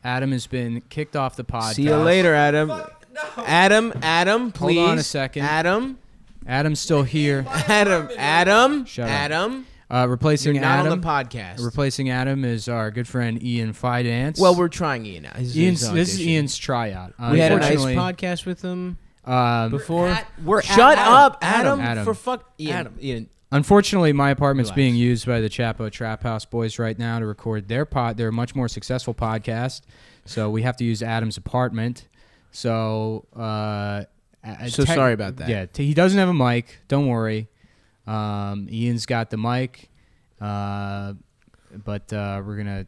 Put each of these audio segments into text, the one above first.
Adam has been kicked off the podcast. See you later, Adam. No. Adam, please. Hold on a second. Adam's still here. Adam. Shut up. Adam. Replacing You're not Adam. on the podcast. Replacing Adam is our good friend Ian Fidance. Well, we're trying Ian now. This is Ian's tryout. We had a nice Unfortunately, podcast with him before. Shut up, Adam. Adam. For fuck, Ian. Unfortunately, my apartment's Relax. being used by the Chapo Trap House boys right now to record their pod. They're a much more successful podcast, so we have to use Adam's apartment. So, sorry about that. Yeah, he doesn't have a mic. Don't worry. Ian's got the mic, but we're gonna.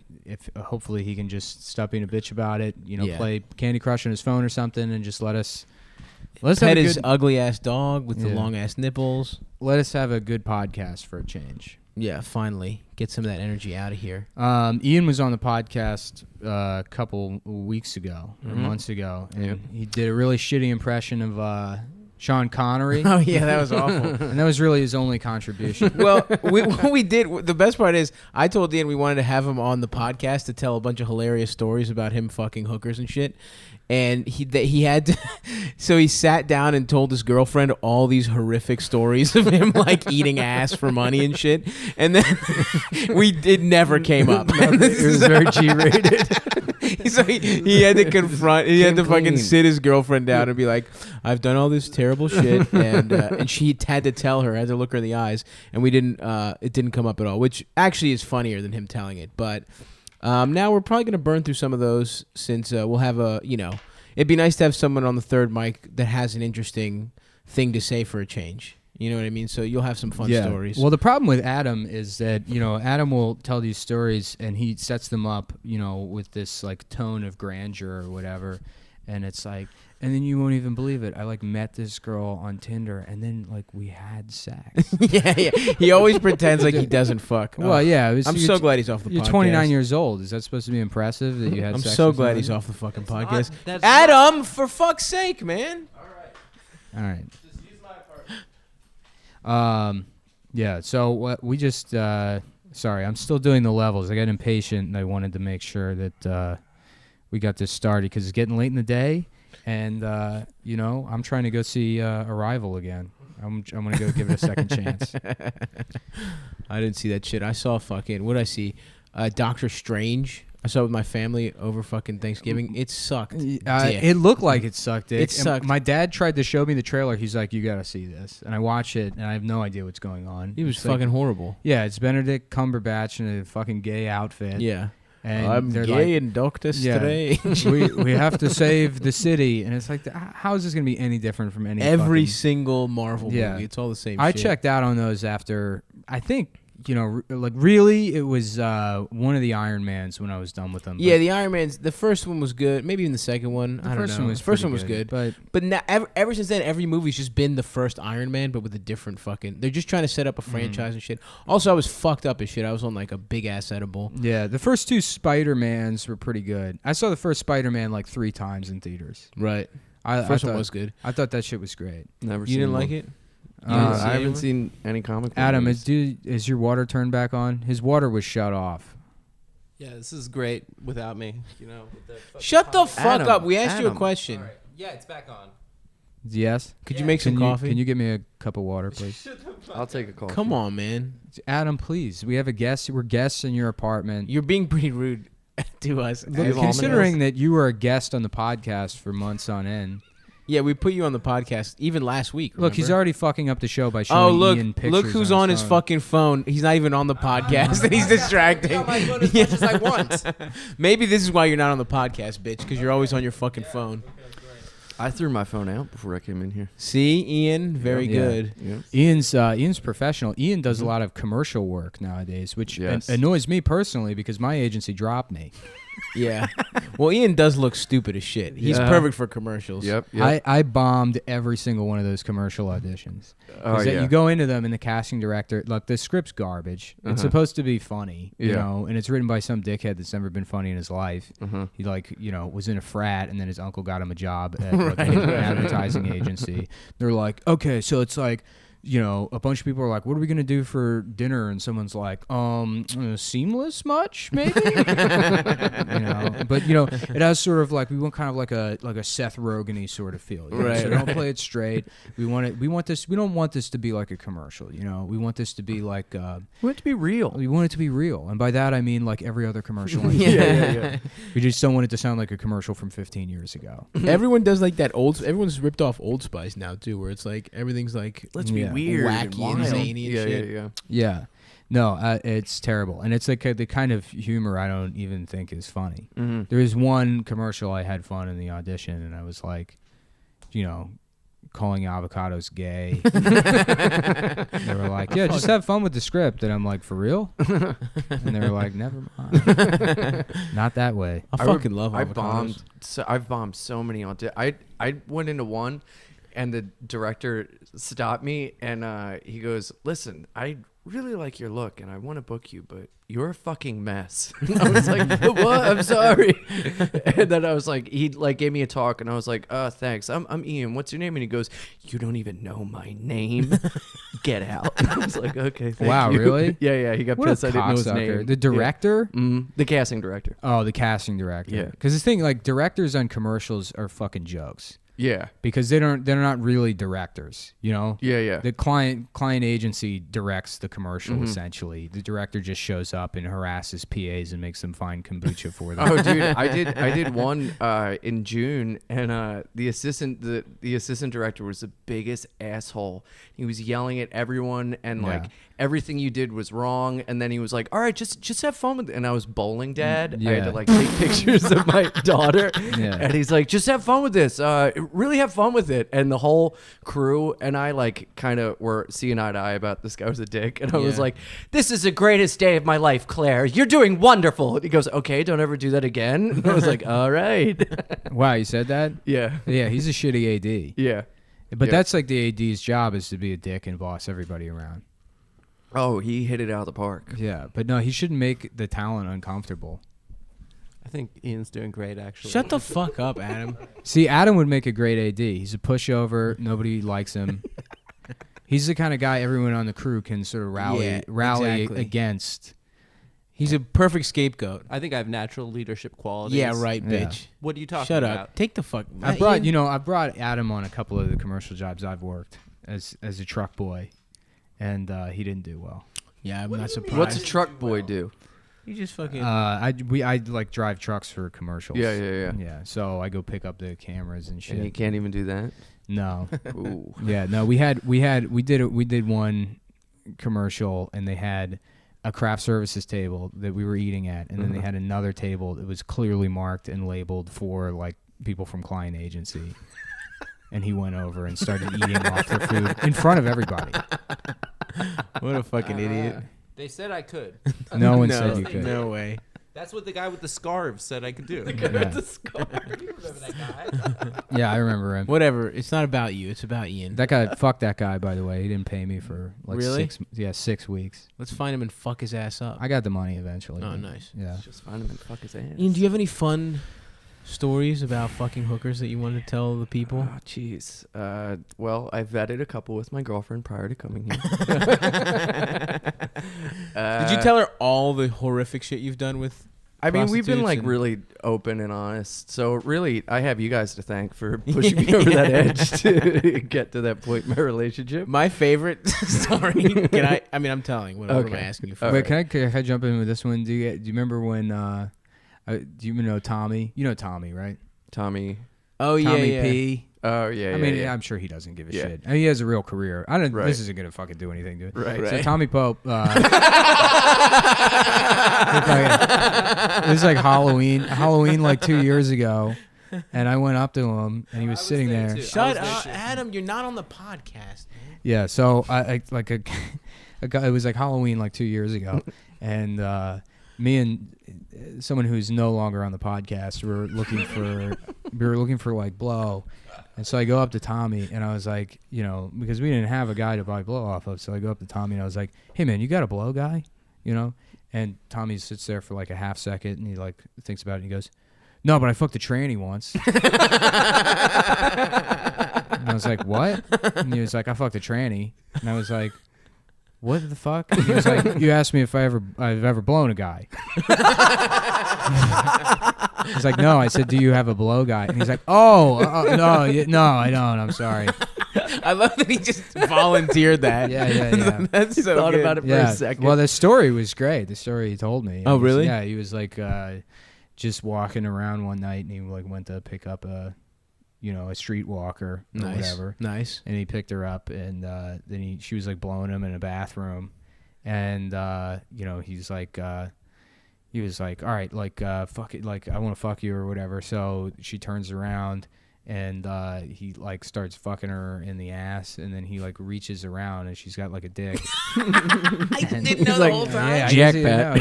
Hopefully he can just stop being a bitch about it. Play Candy Crush on his phone or something, and just let us pet his ugly ass dog with the long ass nipples. Let us have a good podcast for a change. Yeah, finally get some of that energy out of here. Ian was on the podcast a couple weeks ago or months ago, and he did a really shitty impression of Sean Connery. Oh yeah, that was awful. And that was really his only contribution. Well, what we did, the best part is I told Ian we wanted to have him on the podcast to tell a bunch of hilarious stories about him fucking hookers and shit. And he had to, so he sat down and told his girlfriend all these horrific stories of him like eating ass for money and shit. And then it never came up. It was very G-rated. So he had to confront, he had to fucking sit his girlfriend down and be like, I've done all this terrible shit, and she had to tell her, had to look her in the eyes, and it didn't come up at all, which actually is funnier than him telling it, but. Now we're probably going to burn through some of those since we'll have it'd be nice to have someone on the third mic that has an interesting thing to say for a change. You know what I mean? So you'll have some fun stories. Well, the problem with Adam is that, Adam will tell these stories and he sets them up, with this like tone of grandeur or whatever. And it's like, and then you won't even believe it. I like met this girl on Tinder and then like we had sex. yeah. He always pretends like he doesn't fuck. Well, yeah. I'm so glad he's off the podcast. You're 29 years old. Is that supposed to be impressive that you had I'm sex? so with glad somebody? he's off the fucking podcast. That's Adam, for fuck's sake, man. All right. Just use my apartment. Yeah. So what we just sorry, I'm still doing the levels. I got impatient and I wanted to make sure that we got this started because it's getting late in the day, and I'm trying to go see Arrival again. I'm gonna go give it a second chance. I didn't see that shit. I saw fucking what did I see? Doctor Strange. I saw it with my family over fucking Thanksgiving. It sucked. It looked like it sucked. It sucked. My dad tried to show me the trailer. He's like, "You gotta see this," and I watch it, and I have no idea what's going on. It was It's like, fucking horrible. yeah, it's Benedict Cumberbatch in a fucking gay outfit. Yeah. And I'm they're gay like, and Doctor Yeah. Strange. we have to save the city, and it's like, how is this gonna be any different from any Every fucking- single Marvel Yeah. movie. It's all the same I shit. checked out on those after, I think, really it was one of the Iron Mans when I was done with them. Yeah, the Iron Man's, the first one was good. Maybe even the second one. I don't first know. one was the first pretty one was good. but But now, ever since then, every movie's just been the first Iron Man, but with a different fucking. They're just trying to set up a franchise and shit. Also, I was fucked up as shit. I was on like a big ass edible. yeah, the first two Spider-Mans were pretty good. I saw the first Spider-Man like 3 times in theaters. Right. I First thought, one was good. I thought that shit was great. Never You seen didn't one. like it? I anyone? haven't seen any comic book Adam, movies. is your water turned back on? His water was shut off. Yeah, this is great without me. With the fucking Shut the podcast. fuck Adam, up. We asked you a Adam. question. All right. Yeah, it's back on. Yes. Could you make some Can coffee? you get me a cup of water, please? I'll take a call. Come on, man. Adam, please. We have a guest. We're guests in your apartment. You're being pretty rude to us. Look, have considering that you were a guest on the podcast for months on end. Yeah, we put you on the podcast even last week. Look, he's remember? already fucking up the show by showing Ian pictures. Look who's on his phone. fucking phone. He's not even on the podcast, and he's distracting. on my phone as much as I want. Maybe this is why you're not on the podcast, bitch, because you're always on your fucking phone. I threw my phone out before I came in here. See, Ian, very Yeah. good. Yeah. Ian's professional. Ian does a lot of commercial work nowadays, which Yes. annoys me personally because my agency dropped me. Yeah. Well, Ian does look stupid as shit. He's Yeah. perfect for commercials. Yep. I bombed every single one of those commercial auditions. Oh, yeah. You go into them and the casting director, look, the script's garbage. It's supposed to be funny, Yeah. and it's written by some dickhead that's never been funny in his life. Uh-huh. He was in a frat, and then his uncle got him a job at like, an advertising agency. They're like, okay, so it's like, you know, a bunch of people are like, what are we going to do for dinner? And someone's like, seamless much, maybe? You know, but, you know, it has sort of like, we want kind of like a Seth Rogen-y sort of feel. You know? Right, So don't play it straight. We don't want this to be like a commercial, you know? We want this to be like, We want it to be real. we want it to be real. And by that, I mean like every other commercial. on Yeah, TV. yeah. We just don't want it to sound like a commercial from 15 years ago. Everyone does like that everyone's ripped off Old Spice now too, where it's like everything's like Let's be Yeah. weird, wacky and wild. zany and yeah, shit. yeah. Yeah. No, it's terrible. And it's like the kind of humor I don't even think is funny. Mm-hmm. There was one commercial I had fun in the audition, and I was like, you know, calling avocados gay. They were like, yeah, just have fun with the script. And I'm like, for real? And they were like, never mind. Not that way. I fucking love avocados. I've bombed so many auditions. I went into one, and the director stopped me, and he goes, "Listen, I really like your look, and I want to book you, but you're a fucking mess." I was like, "What? I'm sorry." And then I was like, he like gave me a talk, and I was like, "Thanks. I'm Ian. What's your name?" And he goes, "You don't even know my name. Get out." And I was like, "Okay, thank Wow, you." really? Yeah. He got What pissed. a I didn't know his cocksucker. name. The director? Yeah. The casting director. Oh, the casting director. Yeah. Because the thing, like, directors on commercials are fucking jokes. Yeah. Because they're not really directors, you know? Yeah. The client agency directs the commercial essentially. The director just shows up and harasses PAs and makes them find kombucha for them. Oh, dude, I did one in June, and the assistant director was the biggest asshole. He was yelling at everyone, and like Yeah. everything you did was wrong. And then he was like, "All right, just have fun with it." And I was bowling dad. I had Yeah. to like take pictures of my daughter, Yeah. and he's like, "Just have fun with this. Really have fun with it." And the whole crew and I like kind of were seeing eye to eye about this guy was a dick, and I was Yeah. like, "This is the greatest day of my life, Claire. You're doing wonderful." And he goes, "Okay, don't ever do that again." And I was like, "All right." Wow, you said that? Yeah. Yeah, he's a shitty AD. Yeah. But Yeah. that's like the AD's job is to be a dick and boss everybody around. Oh, he hit it out of the park. Yeah, but no, he shouldn't make the talent uncomfortable. I think Ian's doing great, actually. Shut the fuck up, Adam. See, Adam would make a great AD. He's a pushover. Nobody likes him. He's the kind of guy everyone on the crew can sort of rally exactly. against. He's a perfect scapegoat. I think I have natural leadership qualities. Yeah, right, Yeah. bitch. What are you talking Shut about? up. Take the fuck. I brought Adam on a couple of the commercial jobs I've worked as a truck boy, and he didn't do well. Yeah, I'm not surprised. What's a truck boy do? You just fucking. I like drive trucks for commercials. Yeah. Yeah, so I go pick up the cameras and shit. And he can't even do that. No. Ooh. Yeah, no, we did one commercial, and they had a craft services table that we were eating at, and then they had another table that was clearly marked and labeled for like people from client agency. And he went over and started eating off their food in front of everybody. What a fucking idiot. They said I could. No one No, said you could. No way. That's what the guy with the scarves said I could do. Yeah. You remember that guy? Yeah, I remember him. Whatever. It's not about you. It's about Ian. That guy, fuck that guy, by the way. He didn't pay me for like Really? 6 weeks. Let's find him and fuck his ass up. I got the money eventually. Oh, but- nice. Yeah. Just find him and fuck his ass. Ian, do you have any fun stories about fucking hookers that you want to tell the people? Oh, jeez. Well, I vetted a couple with my girlfriend prior to coming here. Did you tell her all the horrific shit you've done with? I mean, we've been prostitutes like and- really open and honest. So really, I have you guys to thank for pushing me over that edge to get to that point in my relationship. My favorite story. Can I? I mean, I'm telling. What am I Okay. asking you for? All Wait, right. can I jump in with this one? Do you remember when? Do you even know Tommy? You know Tommy, right? Tommy. Oh yeah, Tommy yeah. P. Oh yeah. I mean, yeah. I'm sure he doesn't give a Yeah. shit. I mean, he has a real career. I don't. Right. This isn't gonna fucking do anything to it. Right. So Right. Tommy Pope. It was like Halloween like 2 years ago, and I went up to him, and he was sitting there, there. too. Shut I was up, there, too. Adam. You're not on the podcast. Man. Yeah, so I like a guy. It was like Halloween like 2 years ago, and me and someone who's no longer on the podcast were looking for like blow, and so I go up to Tommy and I was like, you know, because we didn't have a guy to buy blow off of, so I go up to Tommy and I was like, hey man, you got a blow guy, you know? And Tommy sits there for like a half second and he like thinks about it and he goes, no, but I fucked a tranny once. And I was like, what? And he was like, I fucked a tranny. And I was like, what the fuck? And he was like, you asked me if I've ever blown a guy. He's like, no. I said, do you have a blow guy? And he's like, no, I don't. I'm sorry. I love that he just volunteered that. Yeah. That's so Thought good. about it for Yeah. a second. Well, the story was great. The story he told me. Oh, He was- really? Yeah. He was like just walking around one night, and he like went to pick up a streetwalker or whatever. Nice. And he picked her up, and then she was like blowing him in a bathroom, and he's like. He was like, all right, like, fuck it, like, I want to fuck you or whatever. So she turns around, and he, like, starts fucking her in the ass, and then he, like, reaches around, and she's got, like, a dick. I didn't know the whole time. Yeah, I guess he didn't know,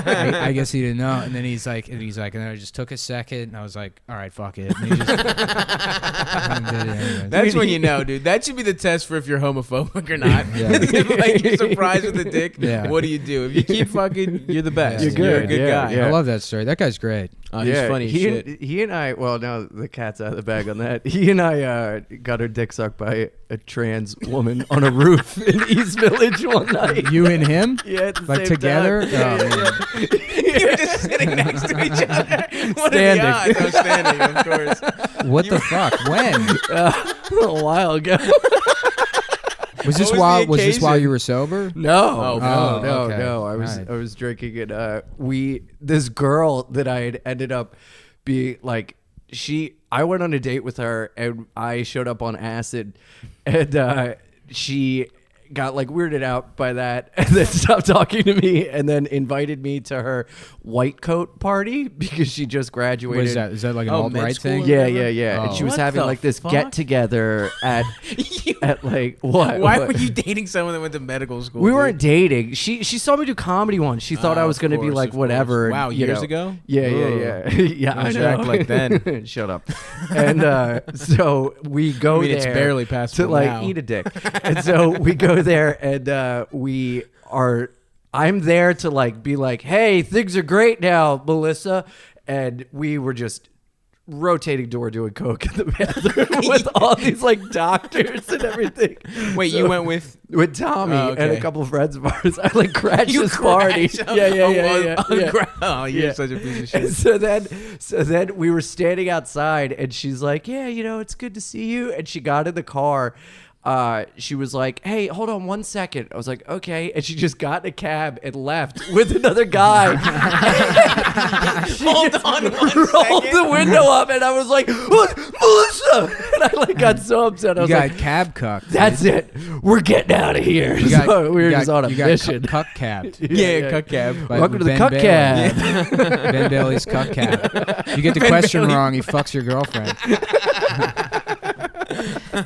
yeah. I guess he didn't know. And then he's like, and then I just took a second, and I was like, all right, fuck it. And he just did it anyway. That's when you know, dude. That should be the test for if you're homophobic or not. Yeah. If, like, you're surprised with the dick, Yeah. what do you do? If you keep fucking, you're the best. You're You're a good. good Yeah, guy. yeah. I love that story. That guy's great. Oh, he's funny as shit. He and I, well, now the cat's out of the bag on that. He and I got her dick sucked by a trans woman on a roof in East Village one night. You and him? Yeah, at the Like same together? time. Oh, man. You're just sitting next to each other. What Standing. are the odds? I'm standing, of course. What the fuck? When? A while ago. Was this was the while occasion? you were sober? No, Oh, okay. no. I was drinking it. This girl that I had ended up being like, I went on a date with her, and I showed up on acid, and she got like weirded out by that, and then stopped talking to me, and then invited me to her white coat party because she just graduated. What is that? Is that like an Oh, med alt-right school thing? or Yeah, whatever? yeah. And Oh. she was What having the like this fuck? get together at like what? Why what? were you dating someone that went to medical school? We dude? weren't dating. She saw me do comedy once. She thought Oh, I was of going to be course, like of whatever. course. Wow, you years know. ago? Yeah, yeah. I Don't know. act like then. Shut up. And so we go I mean, there. it's barely possible to like now. eat a dick. And so we go there, and I'm there to like be like, hey, things are great now, Melissa. And we were just rotating door doing coke in the bathroom with all these like doctors and everything. Wait, So- you went with? with Tommy Oh, and okay. a couple of friends of ours. I like crashed You this party. crashed? Yeah. Oh, you're Yeah. such a piece of And shit. so then we were standing outside, and she's like, yeah, it's good to see you. And she got in the car. She was like, hey, hold on 1 second. I was like, okay. And she just got in a cab and left with another guy. Hold on one Rolled second. the window up, and I was like, what? Melissa! And I like got so upset. I You was got like, cab cucked. that's it. We're getting out of here. You got, So we were you just got- on a you got mission. cuck cabbed. Yeah, cut cab. By Welcome to the Ben Cuck Bailey. Cab. Ben Bailey's cuck cab. You get the question wrong, he fucks your girlfriend.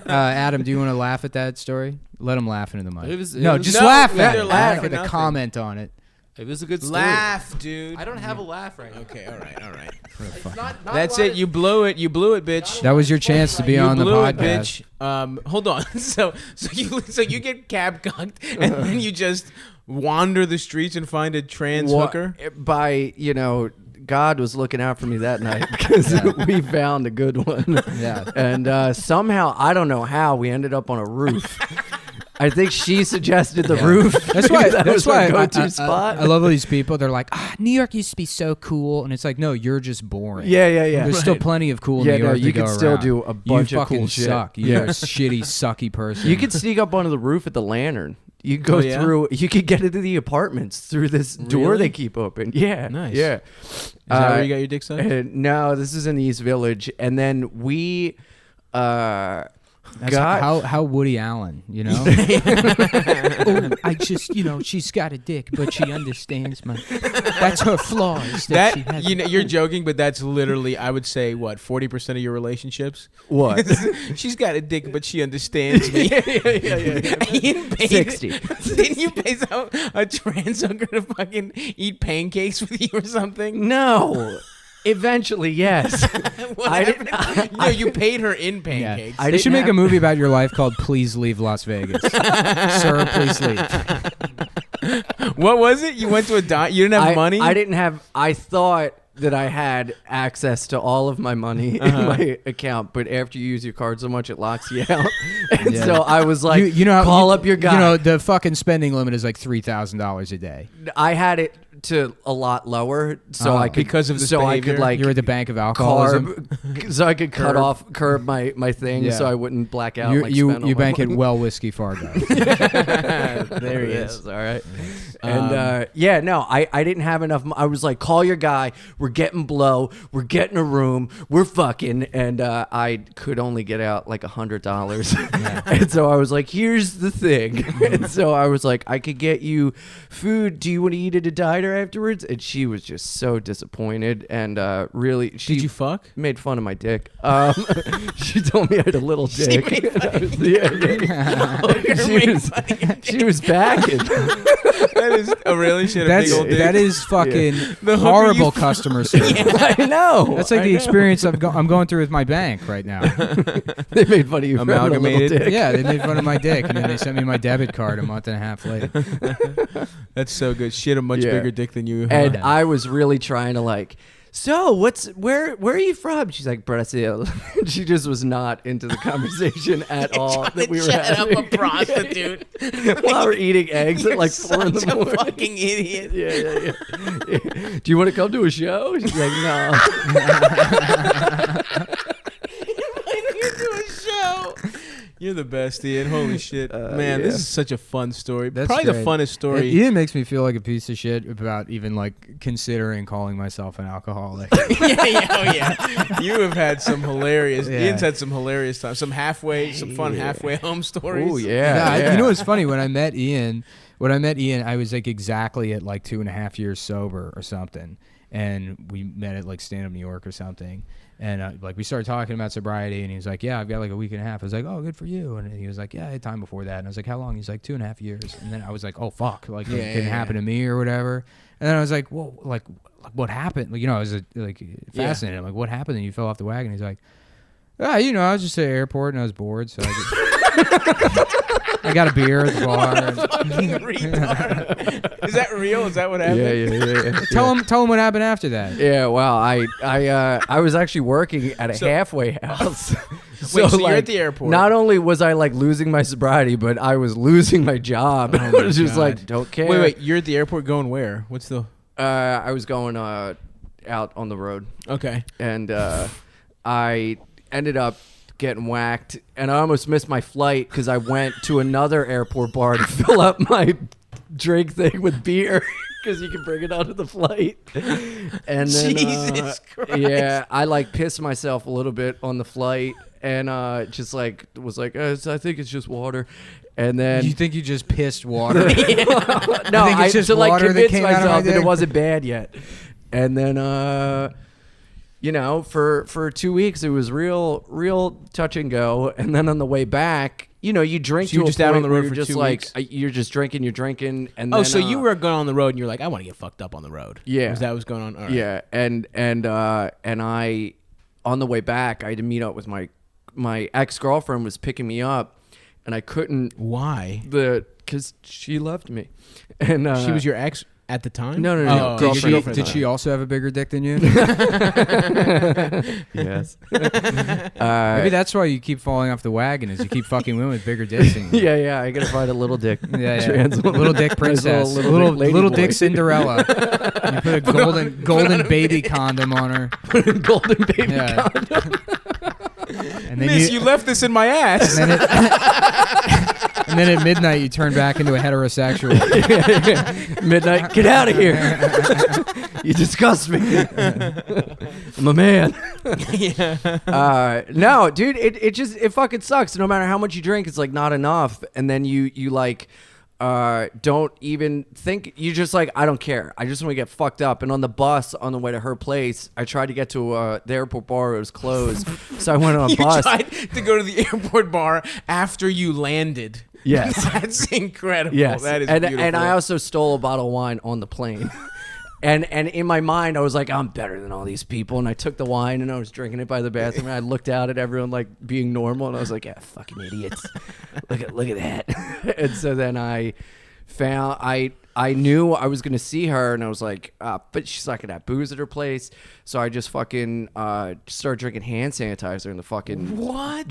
Adam, do you want to laugh at that story? Let him laugh into the mic. It was- no, it was- just No, laugh let at her it. laugh I for don't have to nothing. comment on it. It was a good story. Laugh, dude. I don't have a laugh right now. Okay, all right. It's not That's a lot it. You blew it. You blew it, bitch. That was your chance to be You on the blew it, podcast. bitch. Hold on. So you get cab cucked, and then you just wander the streets and find a trans hooker. By, God was looking out for me that night because we found a good one. Yeah. And somehow, I don't know how, we ended up on a roof. I think she suggested the roof. That's why. that That's was why our I- go-to I spot. I love all these people. They're like, New York used to be so cool, and it's like, no, you're just boring. Yeah. There's still plenty of cool Yeah, New no, York to you go can still around. do a bunch you of cool fucking shit. suck. You're a shitty, sucky person. You could sneak up onto the roof at the Lantern. You could go Oh, yeah? through. You could get into the apartments through this door Really? they keep open. Yeah, Nice. Yeah. Is that where you got your dick sucked? No, this is in the East Village, and then we That's got how Woody Allen, oh, I just, she's got a dick, but she understands that's her flaws. That she has. You're joking, but that's literally, I would say, what, 40% of your relationships? what? She's got a dick, but she understands me. You paid- 60. Didn't you pay a trans hooker to fucking eat pancakes with you or something? No. Eventually, yes. What I happened? No, you paid her in Yeah. pancakes. I They should didn't make a movie about your life called "Please Leave Las Vegas." Sir, please leave. What was it? You went to a you didn't have money? I didn't have. I thought that I had access to all of my money in my account, but after you use your card so much, it locks you out. And Yeah. so I was like, you know how, call up your guy. You know the fucking spending limit is like $3,000 a day. I had it to a lot lower, so Oh. I could Because of this so I behavior? could like You're at the bank of alcoholism. so I could curb my thing, Yeah. so I wouldn't black out. You and, like, spend all you my bank at money. Well Whiskey Fargo. There he Yes, is. all right. And yeah, no, I didn't have enough. I was like, call your guy. We're getting blow. We're getting a room. We're fucking. And I could only get out like $100. And so I was like, here's the thing. And so I was like, I could get you food. Do you want to eat at a diner afterwards? And she was just so disappointed and really. She Did you fuck? made fun of my dick. She told me I had a little dick. She was backing. That is really shit. A big old dick. That is fucking The hooker horrible you- customer service. I know. That's like I the know. experience I'm going through with my bank right now. They made fun of you. for having a little Amalgamated. dick. Yeah, they made fun of my dick, and then they sent me my debit card a month and a half later. That's so good. She had a much Yeah. bigger dick than you. And I was really trying to like. So where are you from? She's like Brazil. She just was not into the conversation at all that we were Shut up, having. a prostitute. While we're eating eggs at like You're 4 in the such a morning. fucking idiot. Yeah. Do you want to come to a show? She's like, no. You do a show. You're the best, Ian. Holy shit, man! yeah. This is such a fun story. That's Probably great. the funnest story. Ian makes me feel like a piece of shit about even like considering calling myself an alcoholic. Yeah. You have had some hilarious. Yeah. Ian's had some hilarious times. Some fun halfway home stories. Oh yeah. You know what's funny? When I met Ian, I was like exactly at like 2.5 years sober or something, and we met at like Stand Up New York or something. And like we started talking about sobriety, and he was like, "Yeah, I've got like a week and a half." I was like, "Oh, good for you." And he was like, "Yeah, I had time before that." And I was like, "How long?" He's like, 2.5 years. And then I was like, "Oh fuck!" Like it didn't happen to me or whatever. And then I was like, "Well, like what happened?" Like, you know, I was like fascinated. I'm like, "What happened?" And you fell off the wagon. He's like, you know, I was just at the airport and I was bored, so I got a beer at the bar. Is that real? Is that what happened? Yeah. Tell him what happened after that. Yeah, well, I was actually working at a halfway house. So you're at the airport. Not only was I like losing my sobriety, but I was losing my job. I was just God. like, don't care. Wait. You're at the airport going where? What's the? I was going out on the road, Okay. and I ended up getting whacked, and I almost missed my flight because I went to another airport bar to fill up my drink thing with beer. Because you can bring it onto the flight, and then Jesus Christ. yeah, I like pissed myself a little bit on the flight, and just like was like, I think it's just water, and then You think you just pissed water? no, think it's just to like water that convince came out of my myself that it dick? wasn't bad yet, and then you know, for 2 weeks it was real touch and go, and then on the way back, you know, you drink So you to were a just out on point the where road you're for just 2 like weeks? you're just drinking, and Oh, then, so you were going on the road and you're like, I want to get fucked up on the road. Yeah. Was that what's going on? All right. Yeah, and I on the way back I had to meet up with my ex-girlfriend was picking me up, and I couldn't Why? because she left me, and She was your ex at the time? No. Oh, Girlfriend. Did she also have a bigger dick than you? yes. Maybe that's why you keep falling off the wagon. Is you keep fucking women with bigger dicks than you. Yeah. I gotta find a little dick. Yeah. Trans woman. Little dick Nice princess, little dick lady dick boy. Cinderella. You put a golden baby condom on her. Golden baby Yeah. condom. And then Miss, you left this in my ass. and then at midnight you turn back into a heterosexual. Midnight, get out of here. You disgust me. I'm a man. No, dude, it fucking sucks. No matter how much you drink, it's like not enough. And then you like don't even think. You just like, I don't care. I just want to get fucked up. And on the bus on the way to her place, I tried to get to the airport bar. It was closed. So I went on a You bus. tried to go to the airport bar after you landed. Yes. That's incredible. Yes. That is and beautiful. I also stole a bottle of wine on the plane. And in my mind, I was like, I'm better than all these people. And I took the wine and I was drinking it by the bathroom. And I looked out at everyone like being normal. And I was like, yeah, fucking idiots. Look at that. And so then I I knew I was gonna see her, and I was like, but she's not gonna have booze at her place, so I just fucking started drinking hand sanitizer in the fucking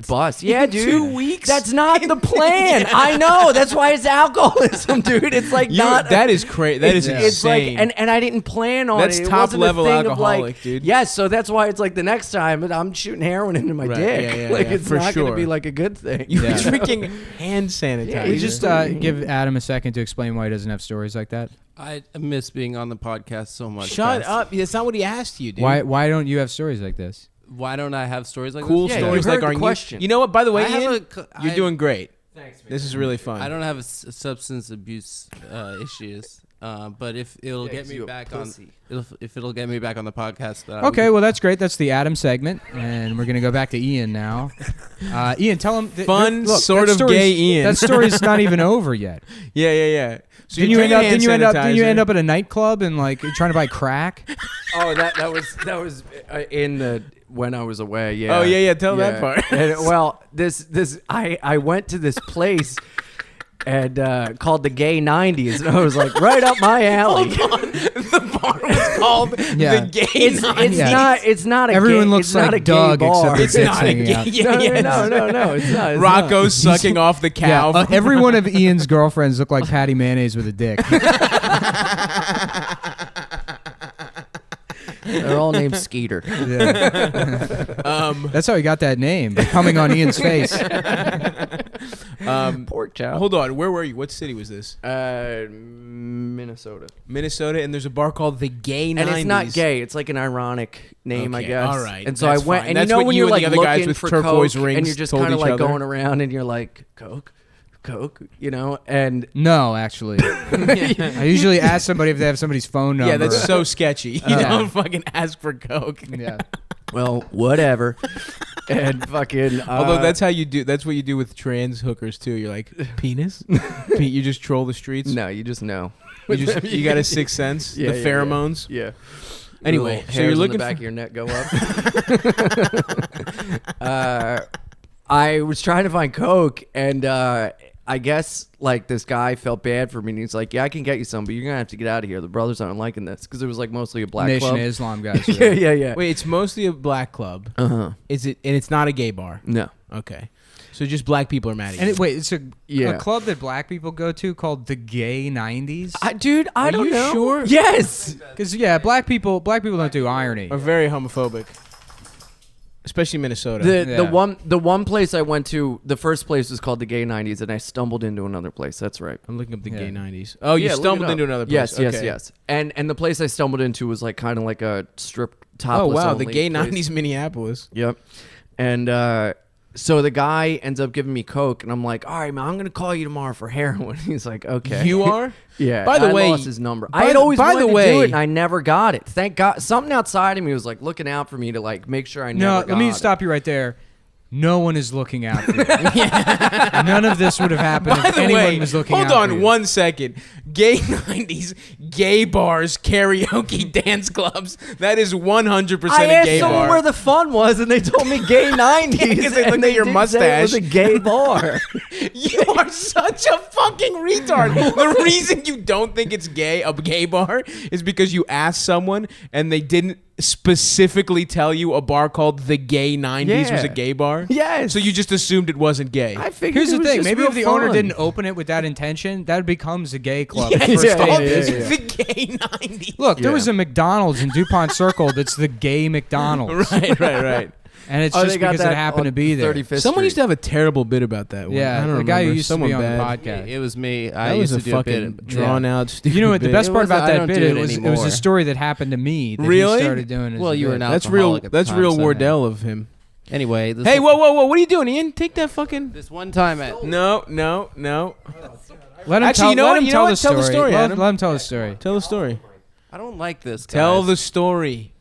bus. Yeah, dude. 2 weeks? That's not the plan. I know. That's why it's alcoholism, dude. It's like not. That is crazy. That is It's like, insane. and I didn't plan on That's it. It top wasn't a level thing of alcoholic, like, dude. Yes, so that's why it's like the next time I'm shooting heroin into my Right, dick. yeah, like yeah, it's for not sure. gonna be like a good thing. You were Yeah. drinking hand sanitizer. We just give Adam a second to explain why he doesn't have stories like that. I miss being on the podcast so much. Shut guys. up. That's not what he asked you, dude. Why don't you have stories like this? Why don't I have stories like Cool this? Yeah, stories you heard like the our question. You know what? By the way, I have Ian, a you're doing great. Thanks, man. This is really fun. I don't have substance abuse issues, but if it'll Yeah, get 'cause me you a back pussy. if it'll get me back on the podcast. Okay, well that's great. That's the Adam segment, and we're gonna go back to Ian now. Ian, tell him Fun, look, sort that of story's- gay Ian. That story's not even over yet. Yeah. So Didn't you're you end drinking up? hand Didn't you end sanitizer. up at a nightclub and like you're trying to buy crack? Oh, that was in the when I was away. Yeah. Oh, yeah. Tell that part. And, well, I went to this place and called the Gay 90s, and I was like right up my alley. The bar was called Yeah. the Gay It's 90s. Yeah. it's not a Everyone gay, looks it's not like a gay Doug bar. except the It's tits not a hanging gay. out. No, it's not. Rocco's sucking off the cow. Yeah, every one of Ian's girlfriends look like Patty Mayonnaise with a dick. They're all named Skeeter. That's how he got that name, by coming on Ian's face. Pork chop. Hold on. Where were you? What city was this? Minnesota. Minnesota, and there's a bar called the Gay 90s. And it's not gay. It's like an ironic name, I Okay, guess. all right, And so that's I went, fine. and That's you know what when you you're and like the other guys looking with for turquoise coke, rings and you're just told kind of each like other. going around, and you're like coke, you know, and No, actually. I usually ask somebody if they have somebody's phone number. Yeah, that's so sketchy. You Yeah. don't fucking ask for coke. Yeah. well, whatever, and fucking. Although that's how you do. That's what you do with trans hookers too. You're like penis. You just troll the streets. no, you just know. You got a sixth sense. Yeah, the yeah, pheromones. Yeah. Anyway, Little so you're hairs on looking the back for- of your neck go up. I was trying to find coke, and I guess like this guy felt bad for me, and he's like, "Yeah, I can get you some, but you're gonna have to get out of here. The brothers aren't liking this because it was like mostly a black Nation club." of Islam guys. yeah. Wait, it's mostly a black club. Uh huh. Is it? And it's not a gay bar. No. Okay, so just black people are mad at And you. wait, it's a Yeah. club that black people go to called the Gay 90s? Dude, I don't you know. sure? Yes. Because black people don't do irony. Are very homophobic, especially Minnesota. The Yeah. one place I went to, the first place was called the Gay 90s, and I stumbled into another place. That's right. I'm looking up the Yeah. gay 90s. Oh, you Yeah, look stumbled it up. into another place. Yes, Okay. yes. And the place I stumbled into was like kind of like a strip Oh topless. wow, the only gay place. 90s Minneapolis. Yep. And so the guy ends up giving me coke, and I'm like, "All right, man, I'm gonna call you tomorrow for heroin." He's like, "Okay." You are? Yeah. By the I way- lost his number. by I had the- always by wanted the to way- do it, and I never got it. Thank God, something outside of me was like looking out for me to like make sure I never. No, got let me it. stop you right there. No one is looking out for you. None of this would have happened By if the anyone way, was looking hold out for on you. 1 second. Gay 90s, gay bars, karaoke dance clubs. That is 100% I a asked gay someone bar. where the fun was, and they told me gay 90s. Because they and looked at your did say it was a mustache. gay bar. You are such a fucking retard. The reason you don't think it's gay, a gay bar, is because you asked someone and they didn't specifically tell you a bar called the Gay 90s was a Yeah. gay bar. Yes. So you just assumed it wasn't gay. I figured. Here's it the was thing. just Maybe real if the owner fun. didn't open it with that intention, that becomes a gay club. Yeah, The it's first day called of business. the Gay 90s. Look, there Yeah. was a McDonald's in DuPont Circle that's the gay McDonald's. Right. And it's Oh, just they got because that it happened to on be there. 35th Someone used to Street. have a terrible bit about that one. I Yeah, don't the guy who remember. used Someone to be on bad. the podcast. It was me. I That was used a to do a fucking bit. drawn out, stupid You know what? The bit. best It part was- about I that don't bit do it was a anymore. story that happened to me. That Really? He started doing as Well, a you were bit. an That's real. alcoholic at the That's time real somehow. Wardell of him. Anyway, this Hey, whoa! What are you doing, Ian? Take that fucking. This one time at No. Let him Actually, tell, you know let what? him You tell know the what? Tell the story. story, Let Adam. him tell the story. Tell the story. I don't like this. Guys. Tell the story.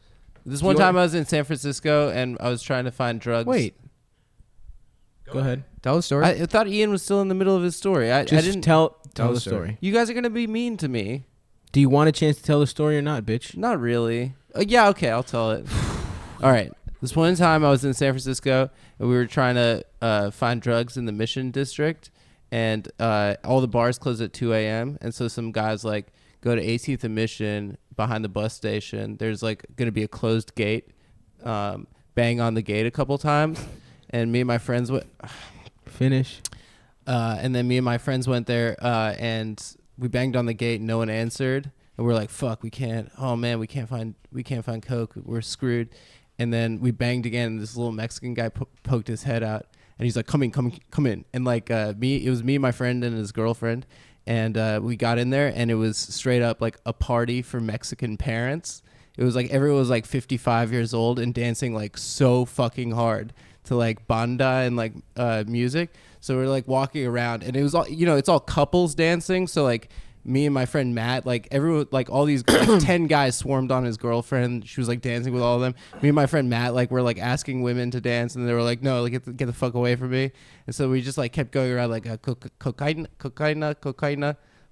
This one You time I was in San Francisco and I was trying to find drugs. Wait. Go ahead. Tell the story. I thought Ian was still in the middle of his story. I Just didn't tell Tell the the story. story. You guys are gonna be mean to me. Do you want a chance to tell the story or not, bitch? Not really. Yeah, okay, I'll tell it. All right. This one time I was in San Francisco and we were trying to find drugs in the Mission District, and all the bars close at 2 a.m. And so some guys like go to 18th and Mission behind the bus station. There's like going to be a closed gate. Bang on the gate a couple times, and me and my friends went. Finish. And then me and my friends went there, and we banged on the gate. No one answered, and we're like, "Fuck, we can't. Oh man, we can't find coke. We're screwed." And then we banged again. And this little Mexican guy poked his head out, and he's like, "Come in." And like it was me, my friend, and his girlfriend, and we got in there, and it was straight up like a party for Mexican parents. It was like everyone was like 55 years old and dancing like so fucking hard to like banda and like music. So we're like walking around, and it was all, it's all couples dancing. So like me and my friend Matt, like everyone, like all these like 10 guys swarmed on his girlfriend. She was like dancing with all of them. Me and my friend Matt, like we're like asking women to dance, and they were like, no, like get the fuck away from me. And so we just like kept going around like cocaine.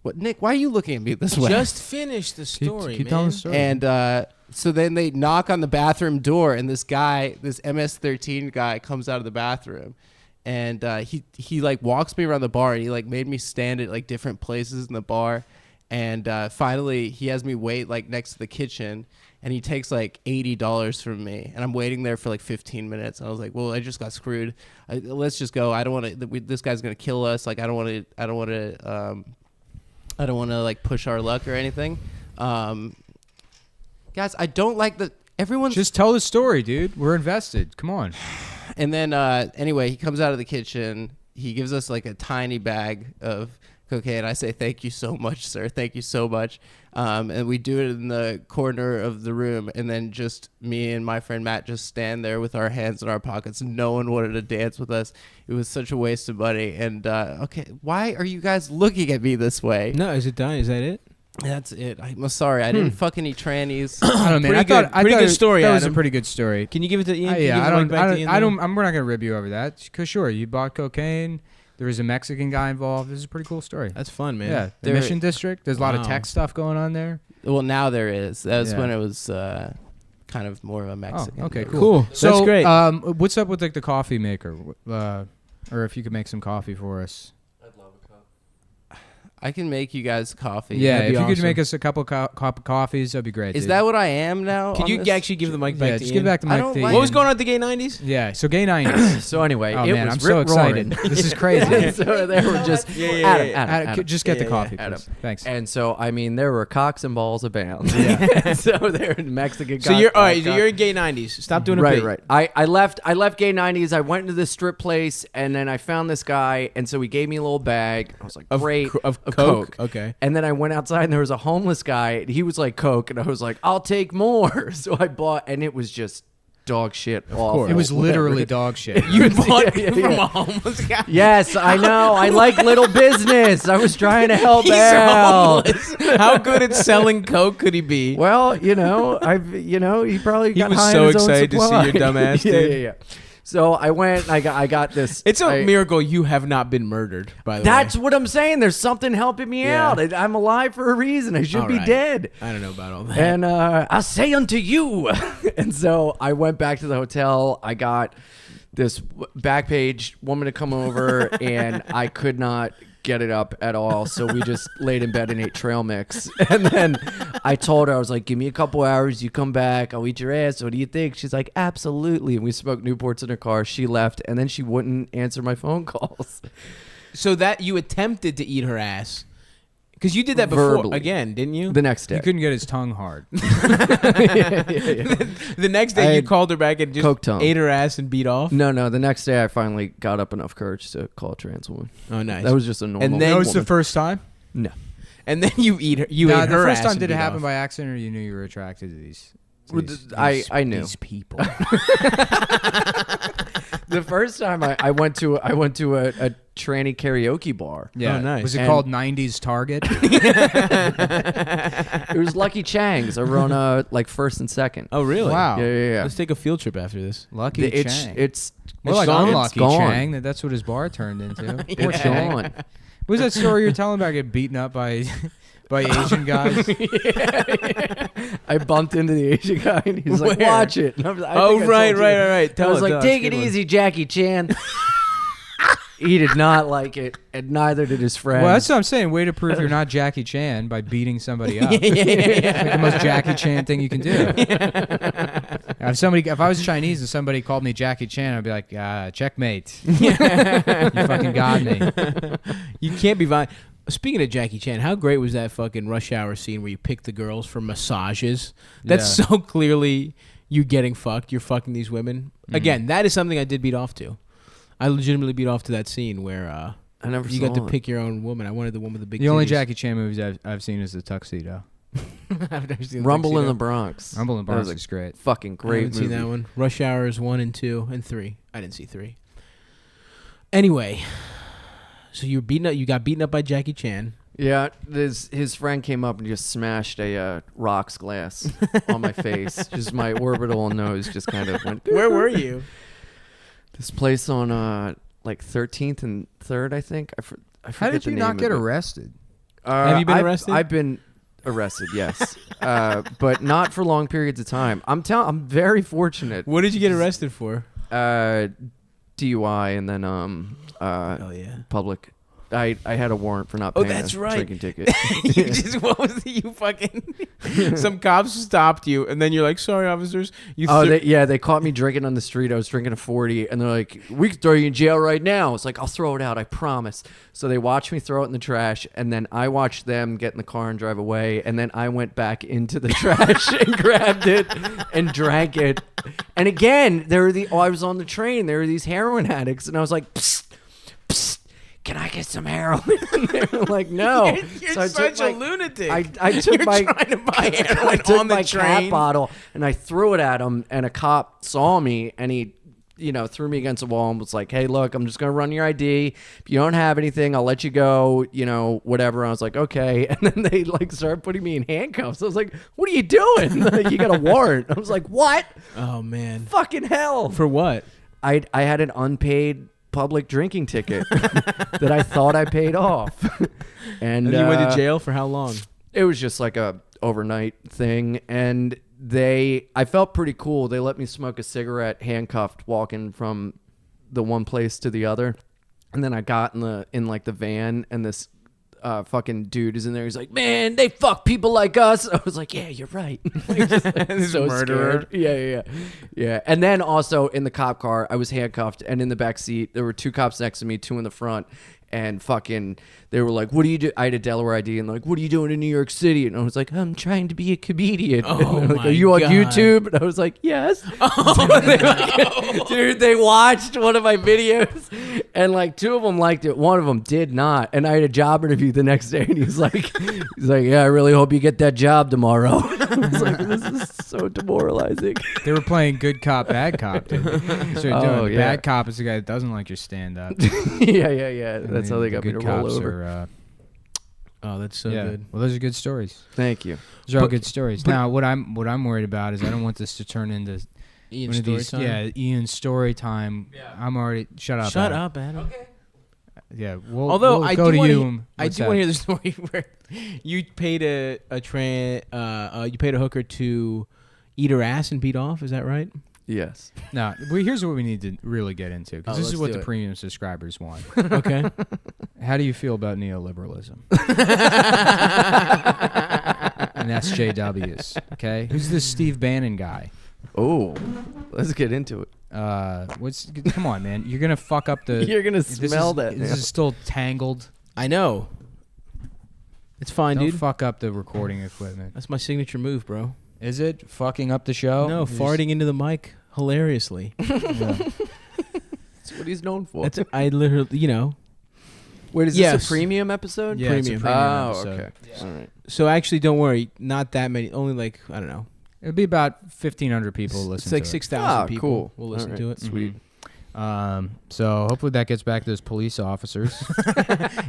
What, Nick? Why are you looking at me this way? Just finish the story, keep man. telling the story. And so then they knock on the bathroom door, and this guy, this MS-13 guy, comes out of the bathroom, and he like walks me around the bar, and he like made me stand at like different places in the bar, and finally he has me wait like next to the kitchen, and he takes like $80 from me, and I'm waiting there for like 15 minutes. And I was like, well, I just got screwed. Let's just go. I don't want to. This guy's gonna kill us. Like I don't want to like push our luck or anything. Guys, I don't like everyone's Just tell the story, dude. We're invested. Come on. And then anyway, he comes out of the kitchen. He gives us like a tiny bag of cocaine. I say, thank you so much, sir. Thank you so much. And we do it in the corner of the room. And then just me and my friend Matt just stand there with our hands in our pockets. No one wanted to dance with us. It was such a waste of money. And okay, why are you guys looking at me this way? No, is it done? Is that it? That's it. I'm sorry. I didn't fuck any trannies. I don't know, man. Pretty I good thought story, That was a Adam. pretty good story. Can you give it to Ian? Can you Yeah, give I the mic don't. back to Ian then? We're not gonna rib you over that. Cause sure, you bought cocaine. There was a Mexican guy involved. This is a pretty cool story. That's fun, man. Yeah, the There- Mission District. There's a lot of Wow. tech stuff going on there. Well, now there is. That was Yeah. when it was kind of more of a Mexican. Oh, okay, cool. Cool. So, That's great. What's up with like the coffee maker? Or if you could make some coffee for us. I can make you guys coffee. Yeah, That'd if be you could awesome. make us a couple cup of coffees, that'd be great. Is dude. that what I am now? Can on you this? actually give the mic back Yeah, to just Ian? give back the I mic don't to like- What was Ian. going on at the gay 90s? Yeah, so gay 90s. So anyway, Oh it man, was I'm so rip-roaring. excited. This is crazy. So they were just Adam, Just get the Yeah, coffee, Adam. please. Thanks. And so I mean, there were cocks and balls abound. Yeah. So they're Mexican. So you're all right. So you're in gay 90s. Stop doing a right, beat. right. I left gay 90s. I went into this strip place, and then I found this guy, and so he gave me a little bag. I was like, Of great, of of coke. Okay. And then I went outside, and there was a homeless guy. And he was like Coke, and I was like, I'll take more. So I bought, and it was just dog shit. Awful. course. It was Whatever. literally dog shit. You bought Yeah, from yeah. a homeless guy. Yes, I know. I like little business. I was trying to help He's out. homeless. How good at selling coke could he be? Well, he probably He got was high so on his own excited to see supply. your dumb ass, yeah, dude. yeah, yeah. So I went. I got this. It's a I- miracle you have not been murdered, by the That's way. what I'm saying. There's something helping me Yeah. out. I'm alive for a reason. I should All be right. dead. I don't know about all that. And I say unto you. And so I went back to the hotel. I got this Backpage woman to come over, and I could not get it up at all. So we just laid in bed and ate trail mix. And then I told her, I was like, give me a couple hours. You come back. I'll eat your ass. What do you think? She's like, absolutely. And we smoked Newports in her car. She left, and then she wouldn't answer my phone calls. So that you attempted to eat her ass. Because you did that before Verbally. again, didn't you? The next day. He couldn't get his tongue hard. The next day I you had called her back and just coke tongue. ate her ass and beat off? No, the next day I finally got up enough courage to call a trans woman. Oh, nice. That was just a normal And then- That That was the first time? No. And then you eat her. You Nah, ate the her first ass time and did it beat happen off. by accident, or you knew you were attracted to these? I knew. These people. The first time I went to a tranny karaoke bar. Yeah. Oh, nice. Was it And- called 90s Target? It was Lucky Chang's over on like First and Second. Oh, really? Wow. Yeah. Let's take a field trip after this. Lucky Chang. It's More like gone. Unlucky It's gone. Chang. That's what his bar turned into. Poor It's Chang. gone. What was that story you were telling about getting beaten up by Asian guys? I bumped into the Asian guy and he's like, Where? "Watch it." And I Oh, think I right. told you. Tell I was it, like, tell it. "Take It's it a good one. easy, Jackie Chan." He did not like it, and neither did his friends. Well, that's what I'm saying. Way to prove you're not Jackie Chan by beating somebody up. It's like the most Jackie Chan thing you can do. If I was Chinese and somebody called me Jackie Chan, I'd be like, checkmate. You fucking got me. You can't be violent. Speaking of Jackie Chan, how great was that fucking Rush Hour scene where you pick the girls for massages? That's Yeah. so clearly you getting fucked. You're fucking these women. Again, that is something I did beat off to. I legitimately beat off to that scene where I never you saw got to it. pick your own woman. I wanted the one with the big The only titties. Jackie Chan movies I've seen is The Tuxedo. I've never seen Rumble in Tuxedo. the Bronx. Rumble in the That was Bronx is great. Fucking I great haven't movie. seen that one. Rush Hours 1 and 2 and 3. I didn't see 3. Anyway, so you got beaten up by Jackie Chan. Yeah, his friend came up and just smashed a rocks glass on my face. Just my orbital nose just kind of went. Where were you? This place on like 13th and 3rd, I think. I forget How did the you name not of get it. arrested? Have you been arrested? I've been arrested, yes, but not for long periods of time. I'm very fortunate. What did you get arrested for? DUI and then Oh yeah. public. I had a warrant for not Oh, paying that's a right. drinking ticket. You just what was it? You fucking some cops stopped you and then you're like, sorry officers. You They caught me drinking on the street. I was drinking a 40, and they're like, "We could throw you in jail right now." It's like, "I'll throw it out, I promise." So they watched me throw it in the trash, and then I watched them get in the car and drive away, and then I went back into the trash and grabbed it and drank it. And again, I was on the train. There were these heroin addicts, and I was like, "Psst, psst. Can I get some heroin?" And they were like, "No." You're So I took such a my- lunatic. I took You're my trying to buy I heroin took on the my train. cat bottle and I threw it at him, and a cop saw me, and he, threw me against the wall and was like, "Hey, look, I'm just gonna run your ID. If you don't have anything, I'll let you go. Whatever." I was like, "Okay," and then they started putting me in handcuffs. I was like, "What are you doing? Like, you got a warrant?" I was like, "What? Oh man. Fucking hell!" For what? I had an unpaid public drinking ticket that I thought I paid off, and And you went to jail for how long? It was just like a overnight thing, and I felt pretty cool. They let me smoke a cigarette handcuffed, walking from the one place to the other, and then I got in the van, and this fucking dude is in there. He's like, "Man, they fuck people like us." I was like, "Yeah, you're right." This So murderer. scared. Yeah. And then also in the cop car, I was handcuffed, and in the back seat there were 2 cops next to me, 2 in the front. And fucking, they were like, "What do you do?" I had a Delaware ID, and like, "What are you doing in New York City?" And I was like, "I'm trying to be a comedian." Oh, And they're like, my "Are you on God. YouTube?" And I was like, "Yes." Dude, they watched one of my videos, and like 2 of them liked it, 1 of them did not. And I had a job interview the next day, and he's like, "Yeah, I really hope you get that job tomorrow." I was like, "This is so demoralizing." They were playing good cop, bad cop. Dude. So Oh, doing yeah. bad cop is the guy that doesn't like your stand up. Yeah. That's how they got me to roll over. Oh, that's so yeah. good. Well, those are good stories. Thank you. Those are all But- good stories. but- Now, what I'm worried about is I don't want this to turn into Ian one of story these. time. Yeah, Ian story time. I'm already shut up. Shut Adam. up, Adam. Yeah. We'll, Although we'll I go do to want you. to, I do want to hear the story where you paid you paid a hooker to eat her ass and beat off. Is that right? Yes. No, here's what we need to really get into because Oh, this is let's what do the it. premium subscribers want. Okay. How do you feel about neoliberalism and SJWs? Okay, who's this Steve Bannon guy? Oh, let's get into it. Come on, man, you're gonna fuck up the. You're gonna this smell is, that. This is still tangled. I know. It's fine, Don't dude. fuck up the recording equipment. That's my signature move, bro. Is it fucking up the show? No, You just- farting into the mic hilariously. Yeah. That's what he's known for. I literally, Wait, is Yes. this a premium episode? Yeah, it's a Premium. premium Oh, episode. okay. All right. So actually, don't worry. Not that many. Only like, I don't know. It'd be about 1,500 people listen It's like to 6,000 Ah, people cool. will listen All to right. it. Sweet. So hopefully that gets back to those police officers.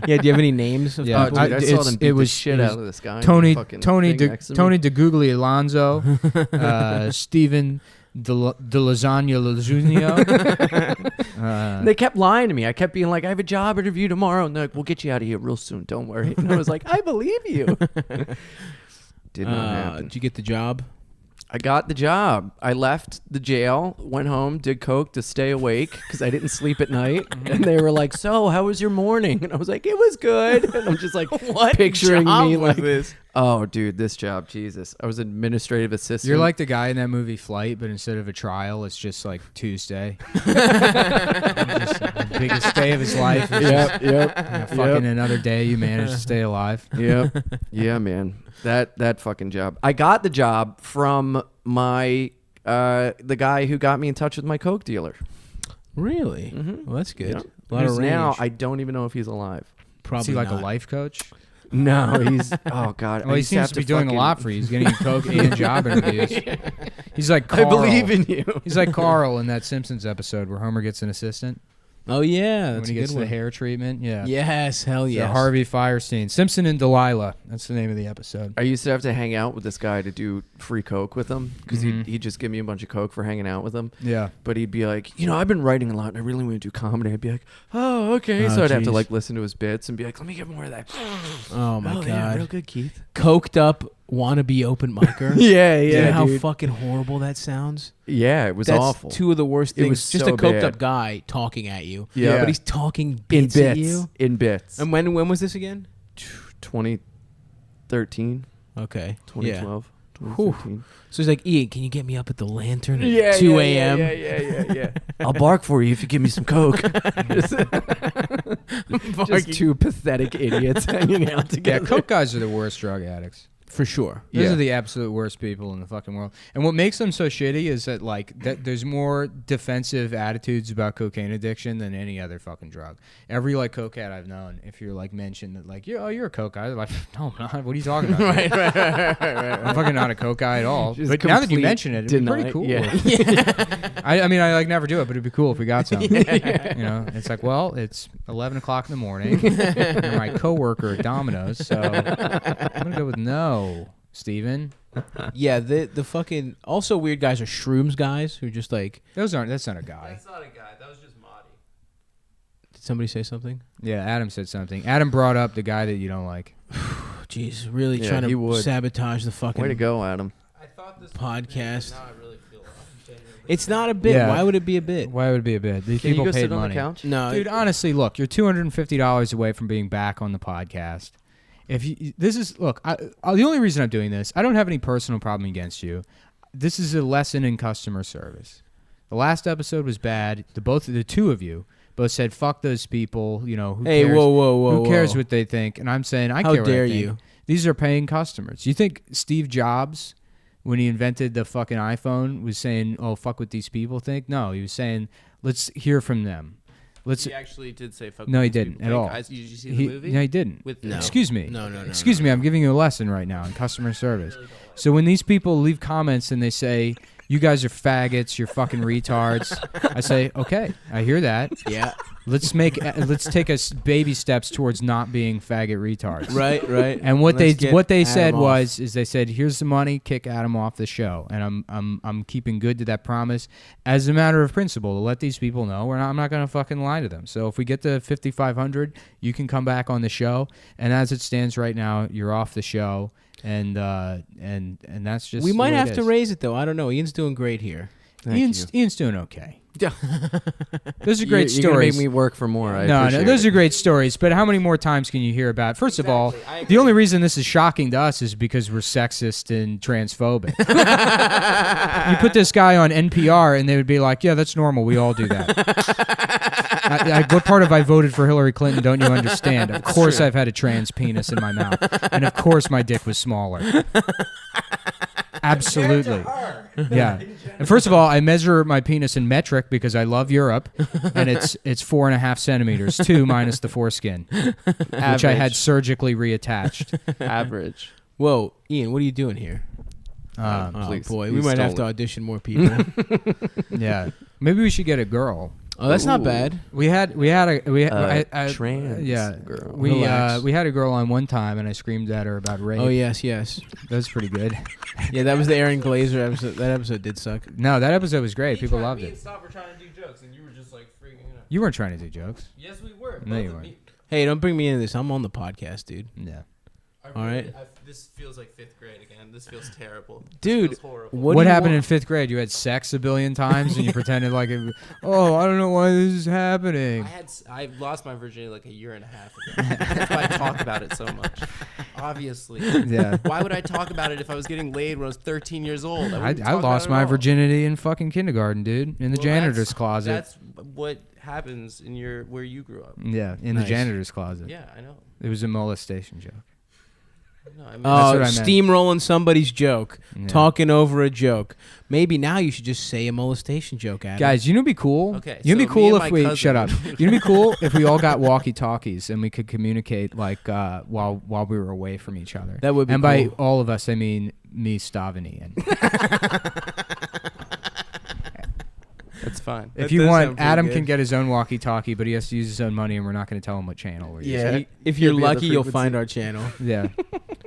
Yeah, do you have any names? Of Yeah, people? Dude, I saw it's- them it beat the was- shit it was out of this guy. Tony Fucking Tony thing De, next to me. Tony DeGugli Alonso, Stephen De Lasagna Lazunio. They kept lying to me. I kept being like, "I have a job interview tomorrow," and they're like, "We'll get you out of here real soon. Don't worry." And I was like, "I believe you." Did not happen. Did you get the job? I got the job. I left the jail, went home, did coke to stay awake because I didn't sleep at night. And they were like, "So, how was your morning?" And I was like, "It was good." And I'm just like, What picturing job me was like this? Oh, dude, this job, Jesus! I was administrative assistant. You're like the guy in that movie Flight, but instead of a trial, it's just like Tuesday. Just the biggest day of his life. Is just, fucking another day you managed to stay alive. Yep. Yeah, man. That fucking job. I got the job from my the guy who got me in touch with my coke dealer. Really? Mhm. Well, that's good. Yep. A lot of Who's now range. I don't even know if he's alive. Probably Is he like not. a life coach? No, he's oh god. Well, I he used to seems have to be doing fucking- a lot for you. He's getting you coke and job interviews. He's like I Carl. believe in you. He's like Carl in that Simpsons episode where Homer gets an assistant Oh yeah, when that's he a gets good the one. hair treatment. Yeah. Yes, hell So yes. Harvey Firestein, Simpson and Delilah. That's the name of the episode. I used to have to hang out with this guy to do free coke with him because Mhm. he'd just give me a bunch of coke for hanging out with him. Yeah. But he'd be like, I've been writing a lot and I really want to do comedy. I'd be like, oh, okay. Oh, So I'd have to jeez. like listen to his bits and be like, let me get more of that. Oh my god. Yeah, real good, Keith. Coked up wannabe open micer. Yeah, Do you know how dude. fucking horrible that sounds? Yeah, it was That's awful. two of the worst It things. was Just so a coked bad. up guy talking at you. Yeah. But he's talking in bits, bits. at you. In bits. And when was this again? 2013, Okay. 2012, Whew. 2013. So he's like, Ian, can you get me up at the Lantern at Yeah, 2 yeah, a.m.? Yeah. I'll bark for you if you give me some coke. Just two pathetic idiots hanging out Yeah, together. coke guys are the worst drug addicts. For sure. Those Yeah. are the absolute worst people in the fucking world. And what makes them so shitty is that that there's more defensive attitudes about cocaine addiction than any other fucking drug. Every like cokehead I've known, if you're like mentioned that like you're a coke guy, they're like, no, I'm not. What are you talking about? right. I'm fucking not a coke guy at all. Just But now that you complete mention it, it'd be pretty cool. Yeah. I mean, I like never do it, but it'd be cool if we got some. You know, it's like, well, it's 11 o'clock in the morning. You're my coworker at Domino's, so I'm gonna go with no, Steven. Yeah, the fucking also weird guys are shrooms guys who just like. That's not a guy. not a guy. That was just Marty. Did somebody say something? Yeah, Adam said something. Adam brought up the guy that you don't like. Jeez, really Yeah, trying he to would. sabotage the fucking Way to go, Adam. I thought this podcast. Now I really feel genuinely. It's not a bit. Yeah. Why would it be a bit? Why would it be a bit? These Can you people go paid sit on money. the couch? No, Dude, honestly, look, you're $250 away from being back on the podcast. If you, this is look, the only reason I'm doing this, I don't have any personal problem against you. This is a lesson in customer service. The last episode was bad. The two of you both said, "Fuck those people." You know, who Hey, cares? whoa! Who cares whoa. what they think? And I'm saying, I How care what dare I think. you? These are paying customers. You think Steve Jobs, when he invented the fucking iPhone, was saying, "Oh, fuck what these people think"? No, he was saying, "Let's hear from them." Let's. He actually did say fuck. No, he with these didn't people. at all. Did you see the movie? No, he didn't. With no. Excuse me. No. Excuse me. I'm giving you a lesson right now in customer service. So when these people leave comments and they say, "You guys are faggots. You're fucking retards," I say, "Okay, I hear that. Yeah. Let's take us baby steps towards not being faggot retards." Right. And what Let's get they Adam said off. they said, "Here's the money, kick Adam off the show." And I'm keeping good to that promise as a matter of principle to let these people know I'm not going to fucking lie to them. So if we get to 5,500, you can come back on the show. And as it stands right now, you're off the show. And that's just We the might way have it to is. raise it though. I don't know. Ian's doing great here. Ian's doing okay. Yeah. Those are great You're gonna stories. make me work for more. No, those are great stories. But how many more times can you hear about? First of all, the only reason this is shocking to us is because we're sexist and transphobic. You put this guy on NPR, and they would be like, "Yeah, that's normal. We all do that." What part of I voted for Hillary Clinton don't you understand? Of course, I've had a trans penis in my mouth, and of course, my dick was smaller. Absolutely. Yeah. And first of all, I measure my penis in metric because I love Europe, and it's 4.5 centimeters, 2 minus the foreskin, which I had surgically reattached. average. Whoa, Ian, what are you doing here? Um, Oh Please, boy, we please might have to don't. audition more people. yeah. Maybe we should get a girl. Oh, that's not Ooh. bad. We had I- Trans yeah. girl. Relax. We had a girl on one time, and I screamed at her about rape. Oh yes. That was pretty good. Yeah, that was the Aaron Glazer episode. That episode did suck. No, that episode was great. People loved Me and it. Stop were trying to do jokes, and you were just like freaking out. You weren't trying to do jokes. Yes, we were. No, Both you of weren't. me- Hey, don't bring me into this. I'm on the podcast, dude. Yeah. All right. This feels like 5th grade again. This feels terrible. Dude, This feels horrible. what What do you happened in want? 5th grade? You had sex a billion times and you pretended like, oh, I don't know why this is happening. I lost my virginity like a year and a half ago. That's why I talk about it so much. Obviously. Yeah. Why would I talk about it if I was getting laid when I was 13 years old? I wouldn't talk about lost it at my all. virginity in fucking kindergarten, dude, in the Well, janitor's closet. That's what happens in where you grew up. Yeah, in Nice. the janitor's closet. Yeah, I know. It was a molestation joke. No, I mean, That's Oh, what I meant. steamrolling somebody's joke, Yeah. talking over a joke. Maybe now you should just say a molestation joke, Adam. Guys, you know, what'd be cool. Okay, you know, what'd so be me cool and if my we cousin- shut up. You know, what'd be cool if we all got walkie-talkies and we could communicate like while we were away from each other. That would be and by cool. all of us, I mean me, Stav, and Ian. that's fine. That If you does want, sound pretty Adam good. can get his own walkie-talkie, but he has to use his own money, and we're not going to tell him what channel we're Yeah, using. if you're He'll be on the lucky, you'll frequency. find our channel. Yeah.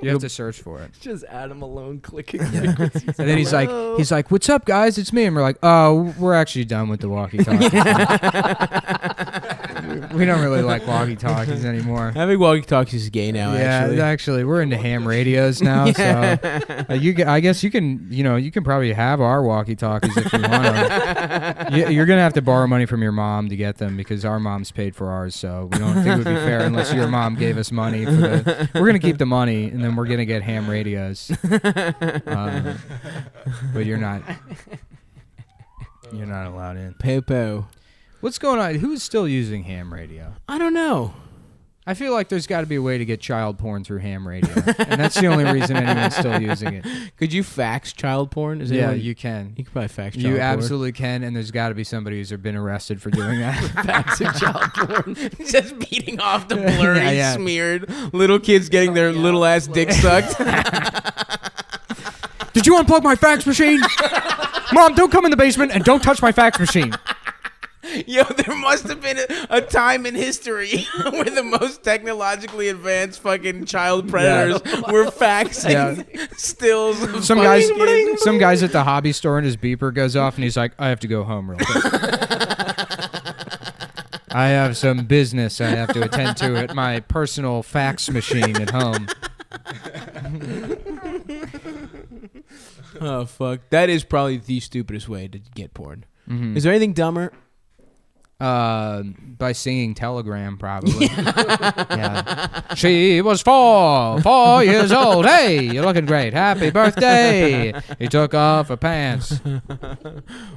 You have to search for it. Just Adam alone clicking. And then he's like, "What's up, guys? It's me." And we're like, "Oh, we're actually done with the walkie-talkie. We don't really like walkie-talkies anymore." Having walkie-talkies is gay now. Yeah, actually. we're into ham radios now. So I guess you can, you can probably have our walkie-talkies if you want them. You're gonna have to borrow money from your mom to get them because our mom's paid for ours. So we don't think it would be fair unless your mom gave us money. We're gonna keep the money and then we're gonna get ham radios. But you're not allowed in. Pepo. What's going on? Who's still using ham radio? I don't know. I feel like there's got to be a way to get child porn through ham radio, and that's the only reason anyone's still using it. Could you fax child porn? Yeah, anyone- you can. You could probably fax child You porn. absolutely can, and there's got to be somebody who's been arrested for doing that. Faxing child porn. Just beating off the blurry, Yeah. smeared little kids getting their little ass dick sucked. Did you unplug my fax machine? Mom, don't come in the basement and don't touch my fax machine. Yo, there must have been a time in history where the most technologically advanced fucking child predators were faxing stills of Some fucking guys, kids. some guys at the hobby store, and his beeper goes off, and he's like, "I have to go home real quick. I have some business I have to attend to at my personal fax machine at home." Oh, fuck. That is probably the stupidest way to get porn. Mhm. Is there anything dumber? By singing Telegram, probably. Yeah. She was 4 years old. Hey, you're looking great. Happy birthday. He took off her pants.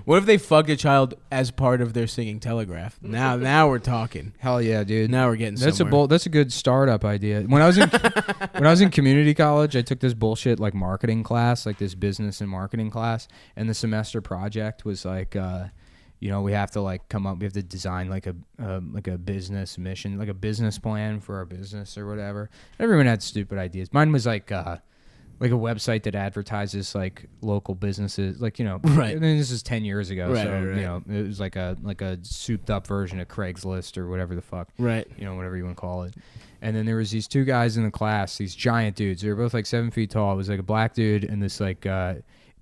What if they fucked a child as part of their singing telegraph? Now we're talking. Hell yeah, dude. Now we're getting That's somewhere. that's a good startup idea. When I was in community college, I took this bullshit like marketing class, like this business and marketing class, and the semester project was like we have to like we have to design like a business mission, like a business plan for our business or whatever. Everyone had stupid ideas. Mine was like a website that advertises like local businesses, like Right. I mean, this is 10 years ago, Right, so right. it was like a souped up version of Craigslist or whatever the fuck, Right. whatever you want to call it. And then there was these two guys in the class, these giant dudes. They were both like 7 feet tall. It was like a black dude and this like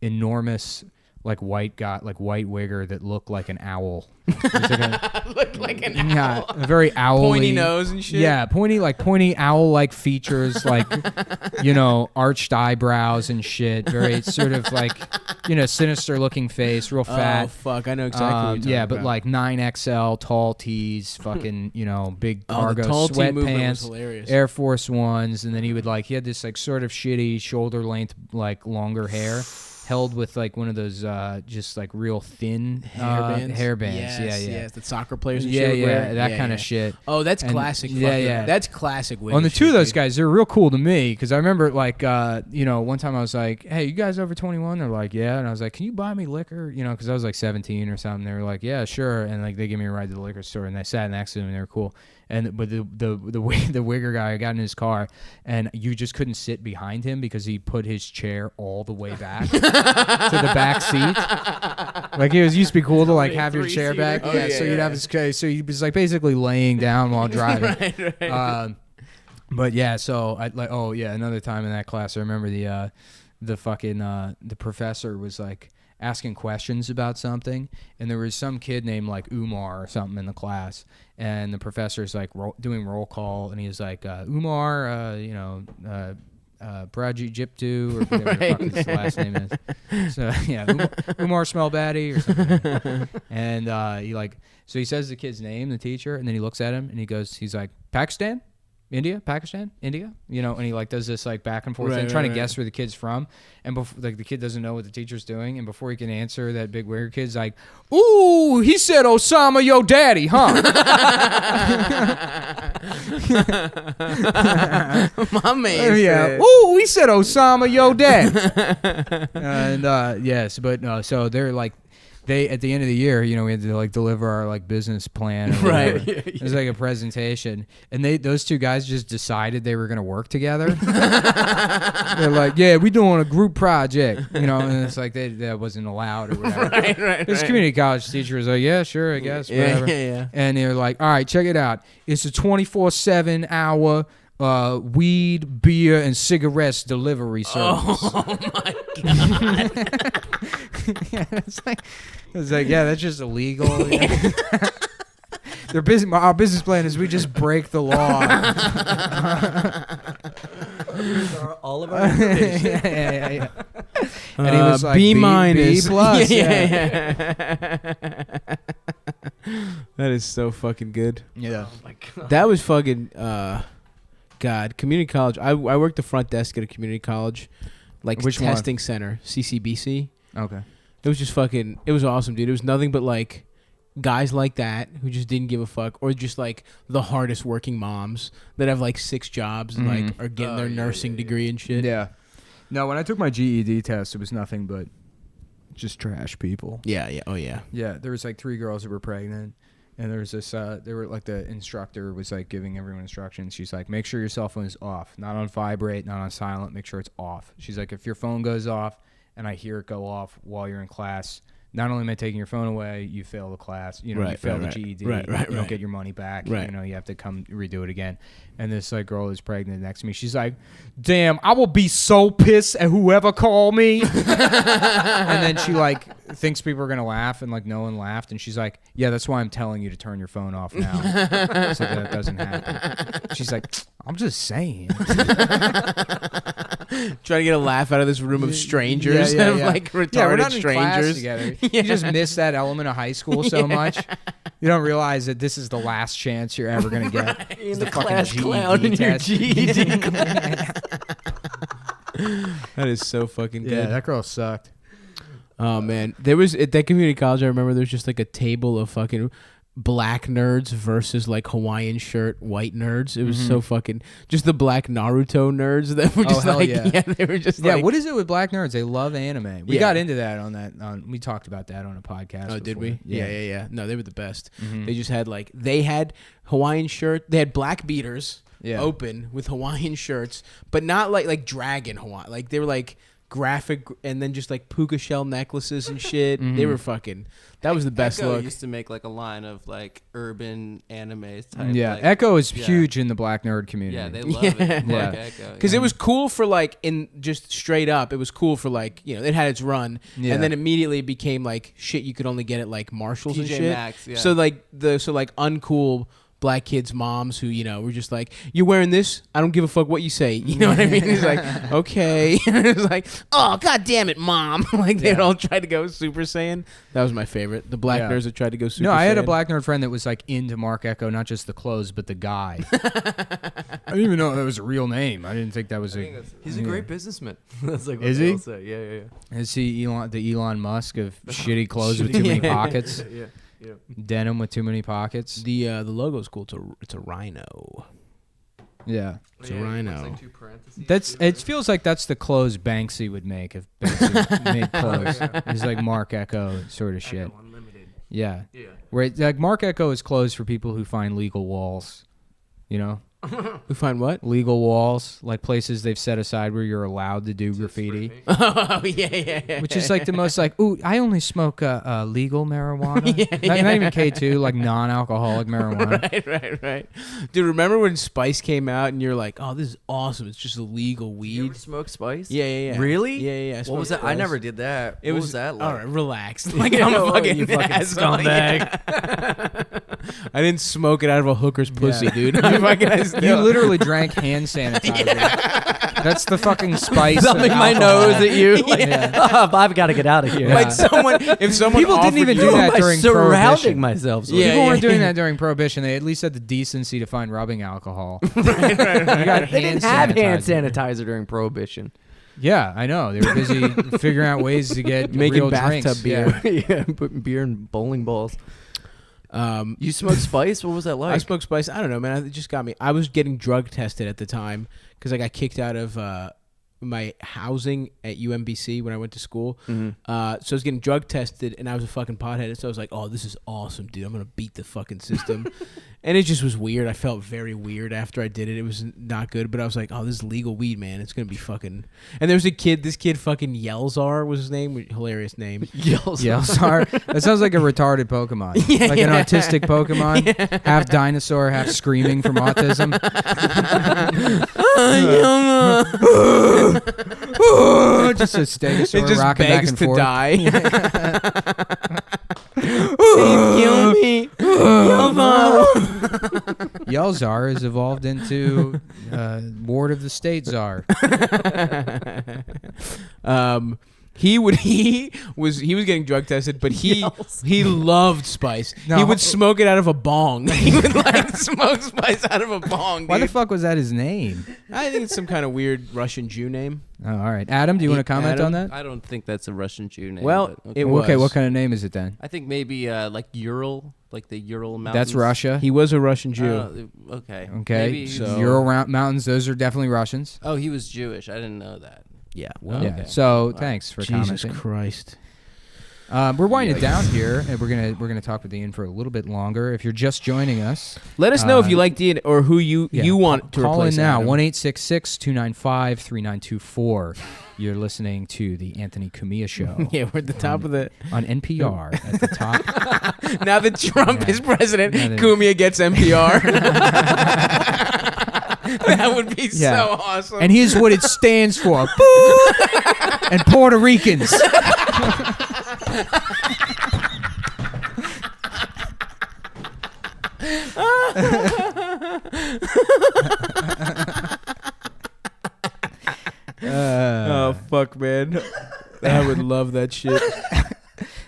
enormous like white guy, like white wigger that looked like an owl. It was like Looked like an yeah, a very owly, pointy nose and shit. Yeah, pointy owl-like features, like arched eyebrows and shit. Very sort of like sinister-looking face, real fat. Oh fuck, I know exactly what you're talking Yeah, but about. like 9XL tall tees, fucking big Oh, cargo the tall tee movement was sweatpants, hilarious. Air Force Ones, and then he had this like sort of shitty shoulder length like longer hair. Held with like one of those just like real thin hairbands. Yes, the soccer players and Yeah, shit would wear. yeah, that kind of shit. Oh, that's And- classic. yeah, fucking- yeah. That's classic. On the Wigger two of shit, those dude. guys, they're real cool to me because I remember like one time I was like, "Hey, you guys over 21?" They're like, "Yeah," and I was like, "Can you buy me liquor?" Because I was like 17 or something. They were like, "Yeah, sure," and like they gave me a ride to the liquor store, and I sat next to them, and they were cool. But the wigger guy, I got in his car, and you just couldn't sit behind him because he put his chair all the way back to the back seat. Like it used to be cool to like have your chair back. Oh, Yeah, yeah, so you'd yeah. have his. So he was like basically laying down while driving. Right. But yeah, so I like another time in that class I remember the fucking the professor was like asking questions about something, and there was some kid named like Umar or something in the class, and the professor's like doing roll call, and he's like Umar, Prajit or whatever the fuck his last name is. So yeah, Umar Smelbadi or something. And he like, so he says the kid's name, the teacher, and then he looks at him and he's like, Pakistan, India, you know, and he like does this like back and forth thing, trying to guess where the kid's from, and before like the kid doesn't know what the teacher's doing, and before he can answer, that big weird kid's like, "Ooh, he said Osama, yo daddy, huh?" My man. Yeah. Ooh, he said Osama, yo daddy. And yes, but no, so they're like. They at the end of the year, you know, we had to like deliver our like business plan. Right. It was like a presentation, and those two guys just decided they were gonna work together. They're like, "Yeah, we doing a group project," you know, and it's like that wasn't allowed or whatever. Right. This community college teacher was like, "Yeah, sure, I guess, whatever." Yeah. And they were like, "All right, check it out. It's a 24/7 hour." Weed, beer, and cigarettes delivery service. Oh my god. Yeah, it's like, yeah, that's just illegal. Yeah. Our business plan is we just break the law. All of our information. Yeah. And he was like, B-. B plus. Yeah. That is so fucking good. Yeah. Oh my god. That was fucking God, community college. I worked the front desk at a community college, like Which one? testing center, CCBC. Okay. It was just fucking. It was awesome, dude. It was nothing but like guys like that who just didn't give a fuck, or just like the hardest working moms that have like 6 jobs and like are getting their nursing degree and shit. Yeah. No, when I took my GED test, it was nothing but just trash people. Yeah. Oh yeah. Yeah, there was like 3 girls that were pregnant, and there was this. They were like the instructor was like giving everyone instructions. She's like, make sure your cell phone is off, not on vibrate, not on silent. Make sure it's off. She's like, if your phone goes off and I hear it go off while you're in class, not only am I taking your phone away, you fail the class. You know, you fail the GED. Right. You don't get your money back. Right. You know, you have to come redo it again. And this like girl is pregnant next to me. She's like, damn, I will be so pissed at whoever called me. And then she like thinks people are gonna laugh, and like no one laughed. And she's like, yeah, that's why I'm telling you to turn your phone off now, so that doesn't happen. She's like, I'm just saying. Trying to get a laugh out of this room of strangers, Yeah. like retarded Yeah, we're not in class strangers. together. You just miss that element of high school so much. You don't realize that this is the last chance you're ever gonna get. In the fucking class GED clown in your test. GED class. That is so fucking good. Yeah, that girl sucked. Oh man, there was at that community college. I remember there was just like a table of fucking black nerds versus like Hawaiian shirt white nerds. It was so fucking just the black Naruto nerds that were just hell like yeah. they were just Yeah, like, what is it with black nerds? They love anime. We Yeah. got into that on that. We talked about that on a podcast. Oh, did before. we? Yeah. No, they were the best. Mhm. They just had like they had Hawaiian shirt. They had black beaters Yeah. open with Hawaiian shirts, but not like dragon Hawaii. Like they were like graphic, and then just like puka shell necklaces and shit. They were fucking. That was the best Echo look. used to make like a line of like urban anime type. Yeah, like, Echo is yeah. huge in the black nerd community. Yeah, they love Yeah. it. Yeah. Like Echo. Because it was cool for like in just straight up, it was cool for like it had its run, Yeah. and then immediately it became like shit you could only get at like Marshalls and TJ shit. Maxx, yeah. So like uncool black kids' moms who were just like, you're wearing this, I don't give a fuck what you say. You know what I mean? It's like, okay. And it's like, oh god damn it, mom. Like they'd all try to go Super Saiyan. That was my favorite. The black Yeah. nerds that tried to go Super Saiyan. No, I had a black nerd friend that was like into Mark Echo, not just the clothes, but the guy. I didn't even know that was a real name. I didn't think that was a. He's a great businessman. That's like what Is they he? all say. Yeah. Is he the Elon Musk of shitty clothes with too many pockets? Yeah. Denim with too many pockets. The logo's cool. It's a rhino. Yeah. It's a rhino. Like 2 parentheses. That's. It feels like that's the clothes Banksy would make if Banksy made clothes. It's like Mark Echo sort of shit. Echo Unlimited. Yeah. Yeah. Where like Mark Echo is clothes for people who find legal walls. You know, We find what? legal walls, like places they've set aside where you're allowed to do graffiti. Oh yeah. Which is like the most like, ooh, I only smoke legal marijuana. Not even K2, like non-alcoholic marijuana. Right. Dude, remember when Spice came out and you're like, oh, this is awesome. It's just illegal You weed. ever smoke spice? Yeah. Really? Yeah. What was that? I never did that. It what was that like? All right, relax. Like I'm a fucking you fucking asshole. scumbag. I didn't smoke it out of a hooker's pussy, dude. You literally drank hand sanitizer. That's the fucking spice. Thumbing of my alcohol. nose at you. Like, Yeah. I've got to get out of here. Yeah. Like if someone People didn't offered even you- do that By during surrounding Prohibition. myself. Yeah, People weren't doing yeah. that during Prohibition. They at least had the decency to find rubbing alcohol. They didn't have hand sanitizer during Prohibition. Yeah, I know. They were busy figuring out ways to get Making real bathtub drinks. beer. Yeah. Yeah, putting beer in bowling balls. You smoked spice? What was that like? I smoked spice. I don't know, man. It just got me. I was getting drug tested at the time because I got kicked out of my housing at UMBC when I went to school. Mm-hmm. So I was getting drug tested, and I was a fucking pothead. So I was like, "Oh, this is awesome, dude! I'm gonna beat the fucking system." And it just was weird. I felt very weird after I did it. It was not good, but I was like, "Oh, this is legal weed, man. It's gonna be fucking." And there was a kid. This kid, fucking Yelzar was his name. Hilarious name. Yelzar. That sounds like a retarded Pokemon. Like an autistic Pokemon. Half dinosaur, half screaming from autism. Just a stegosaur It just rocking back begs and to forth. die. Kill me. Yelzar has evolved into Ward of the State Czar. He was getting drug tested, but he loved spice. No. He would smoke it out of a bong. He would like smoke spice out of a bong. Why the dude. fuck was that his name? I think it's some kind of weird Russian Jew name. Oh, all right. Adam, do you want to comment Adam? on that? I don't think that's a Russian Jew name. Well, but it okay. was. Okay, what kind of name is it then? I think maybe like Ural, like the Ural Mountains. That's Russia. He was a Russian Jew. Okay. Okay, Maybe he was- so- Ural Mountains, those are definitely Russians. Oh, he was Jewish. I didn't know that. Yeah. Well, Yeah. okay. So thanks for Jesus commenting. Christ. We're winding it down here, and we're gonna talk with Ian for a little bit longer. If you're just joining us, Let us know if you liked it or who you want to call replace in now. Adam. 1-866-295-3924. You're listening to the Anthony Cumia Show. Yeah, we're at the top of the. On NPR at the top. Now that Trump Yeah. is president, Now that- Cumia gets NPR. That would be Yeah. so awesome. And here's what it stands for. And Puerto Ricans. Oh fuck, man! I would love that shit.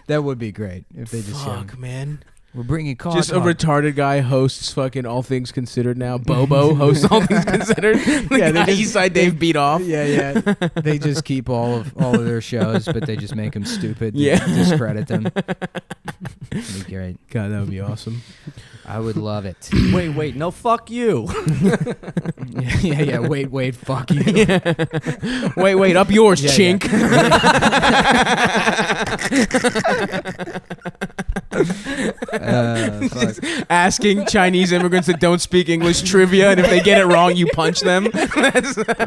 That would be great if they just Fuck, man! we're bringing cars. Just a retarded guy hosts fucking All Things Considered now. Bobo hosts All Things Considered. The Yeah, they guy just- Eastside Dave beat off. Yeah. They just keep all of their shows, but they just make them stupid. Yeah. Discredit them. That'd be great. God, that would be awesome. I would love it. Wait, no, fuck you. yeah. Wait. Fuck you. Wait, up yours, Yeah, chink. Fuck. Asking Chinese immigrants that don't speak English trivia, and if they get it wrong, you punch them.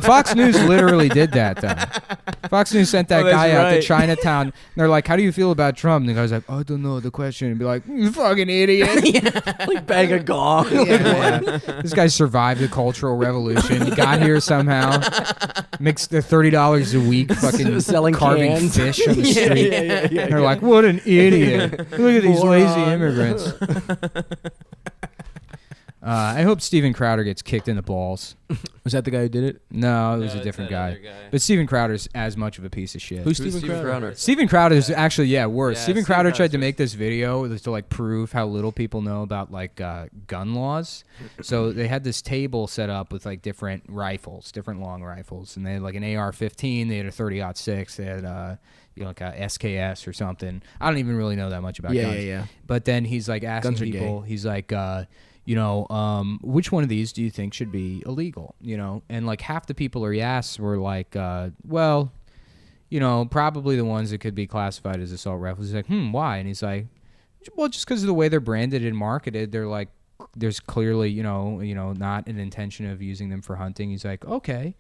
Fox News literally did that, though. Fox News sent that Oh, that's guy out to right. Chinatown. And they're like, "How do you feel about Trump?" And the guy's like, "I don't know the question." And be like, "You fucking idiot." Like bang a gong. Yeah. This guy survived the Cultural Revolution. He got here somehow. Makes the $30 a week, fucking Selling carving cans. fish on the street. They're like, "What an idiot! Look at these lazy immigrants." I hope Steven Crowder gets kicked in the balls. Was that the guy who did it? No, it was a different guy. But Steven Crowder's as much of a piece of shit. Who's Steven Crowder? Steven Crowder's actually worse. Yeah, Steven Steven Crowder tried Crowder's to make this video to like prove how little people know about like gun laws. So they had this table set up with like different rifles, different long rifles, and they had like an AR-15, they had a 30-06, they had like a SKS or something. I don't even really know that much about guns. Yeah. But then he's like asking Guns are people, he's like, which one of these do you think should be illegal? And like half the people he asked were like, probably the ones that could be classified as assault rifles. He's like, why? And he's like, well, just because of the way they're branded and marketed, they're like, there's clearly, not an intention of using them for hunting. He's like, okay.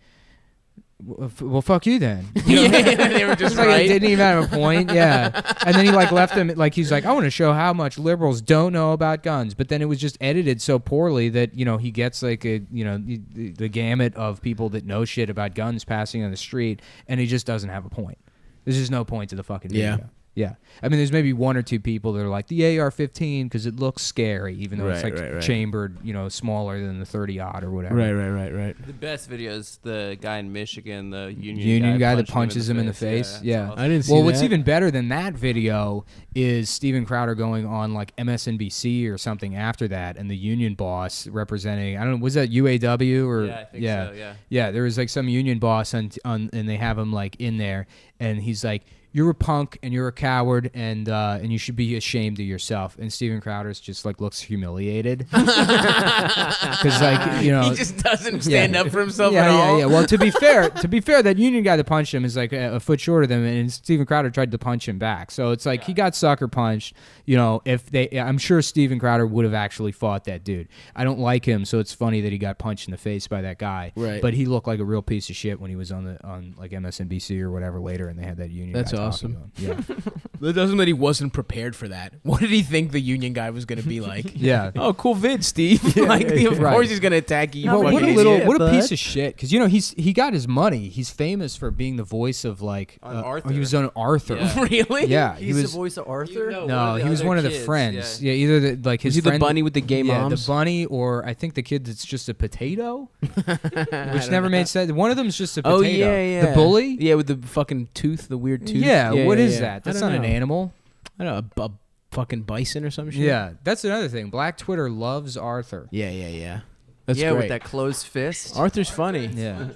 Well, fuck you then. They were just It's like, right. he didn't even have a point. Yeah. And then he like left them like he's like, I want to show how much liberals don't know about guns. But then it was just edited so poorly that he gets like the gamut of people that know shit about guns passing on the street, and he just doesn't have a point. There's just no point to the fucking video. Yeah. Yeah. I mean, there's maybe one or two people that are like the AR-15 because it looks scary, even though it's like Right. chambered, smaller than the 30-aught or whatever. Right. The best video is the guy in Michigan, the Union guy that punching punches him in the face. Yeah, Yeah. that's awesome. I didn't see Well, that. what's even better than that video is Steven Crowder going on like MSNBC or something after that, and the union boss representing, I don't know, was that UAW or Yeah, I think so, yeah. Yeah, there was like some union boss on and they have him like in there, and he's like, "You're a punk and you're a coward and you should be ashamed of yourself." And Steven Crowder's just like looks humiliated because like he just doesn't stand up for himself yeah, at all. Yeah. Well, to be fair, that union guy that punched him is like a foot shorter than him, and Steven Crowder tried to punch him back. So it's like he got sucker punched. I'm sure Steven Crowder would have actually fought that dude. I don't like him, so it's funny that he got punched in the face by that guy. Right. But he looked like a real piece of shit when he was on like MSNBC or whatever later, and they had that union. That's guy awesome. talking to him. Yeah. That doesn't mean he wasn't prepared for that. What did he think the union guy was going to be like? Yeah. Oh, cool vid, Steve. of right. course he's going to attack you. Well, fucking what a idiot. piece of shit. Because he got his money. He's famous for being the voice of like On Arthur. he was on Arthur. Yeah. Really? Yeah, He's he was. the voice of Arthur. No, he was one of the kids, friends. Yeah, either like his Was he the friend, bunny with the gay yeah, moms? the bunny, or I think the kid that's just a potato, which never made sense. One of them's just a potato. Oh, yeah. The bully. Yeah, with the fucking tooth, the weird tooth. Yeah, what is that? I That's don't not an know. animal. I don't know, a fucking bison or some shit? Yeah, that's another thing. Black Twitter loves Arthur. Yeah. That's yeah, great. with that closed fist. Arthur's funny. Yeah.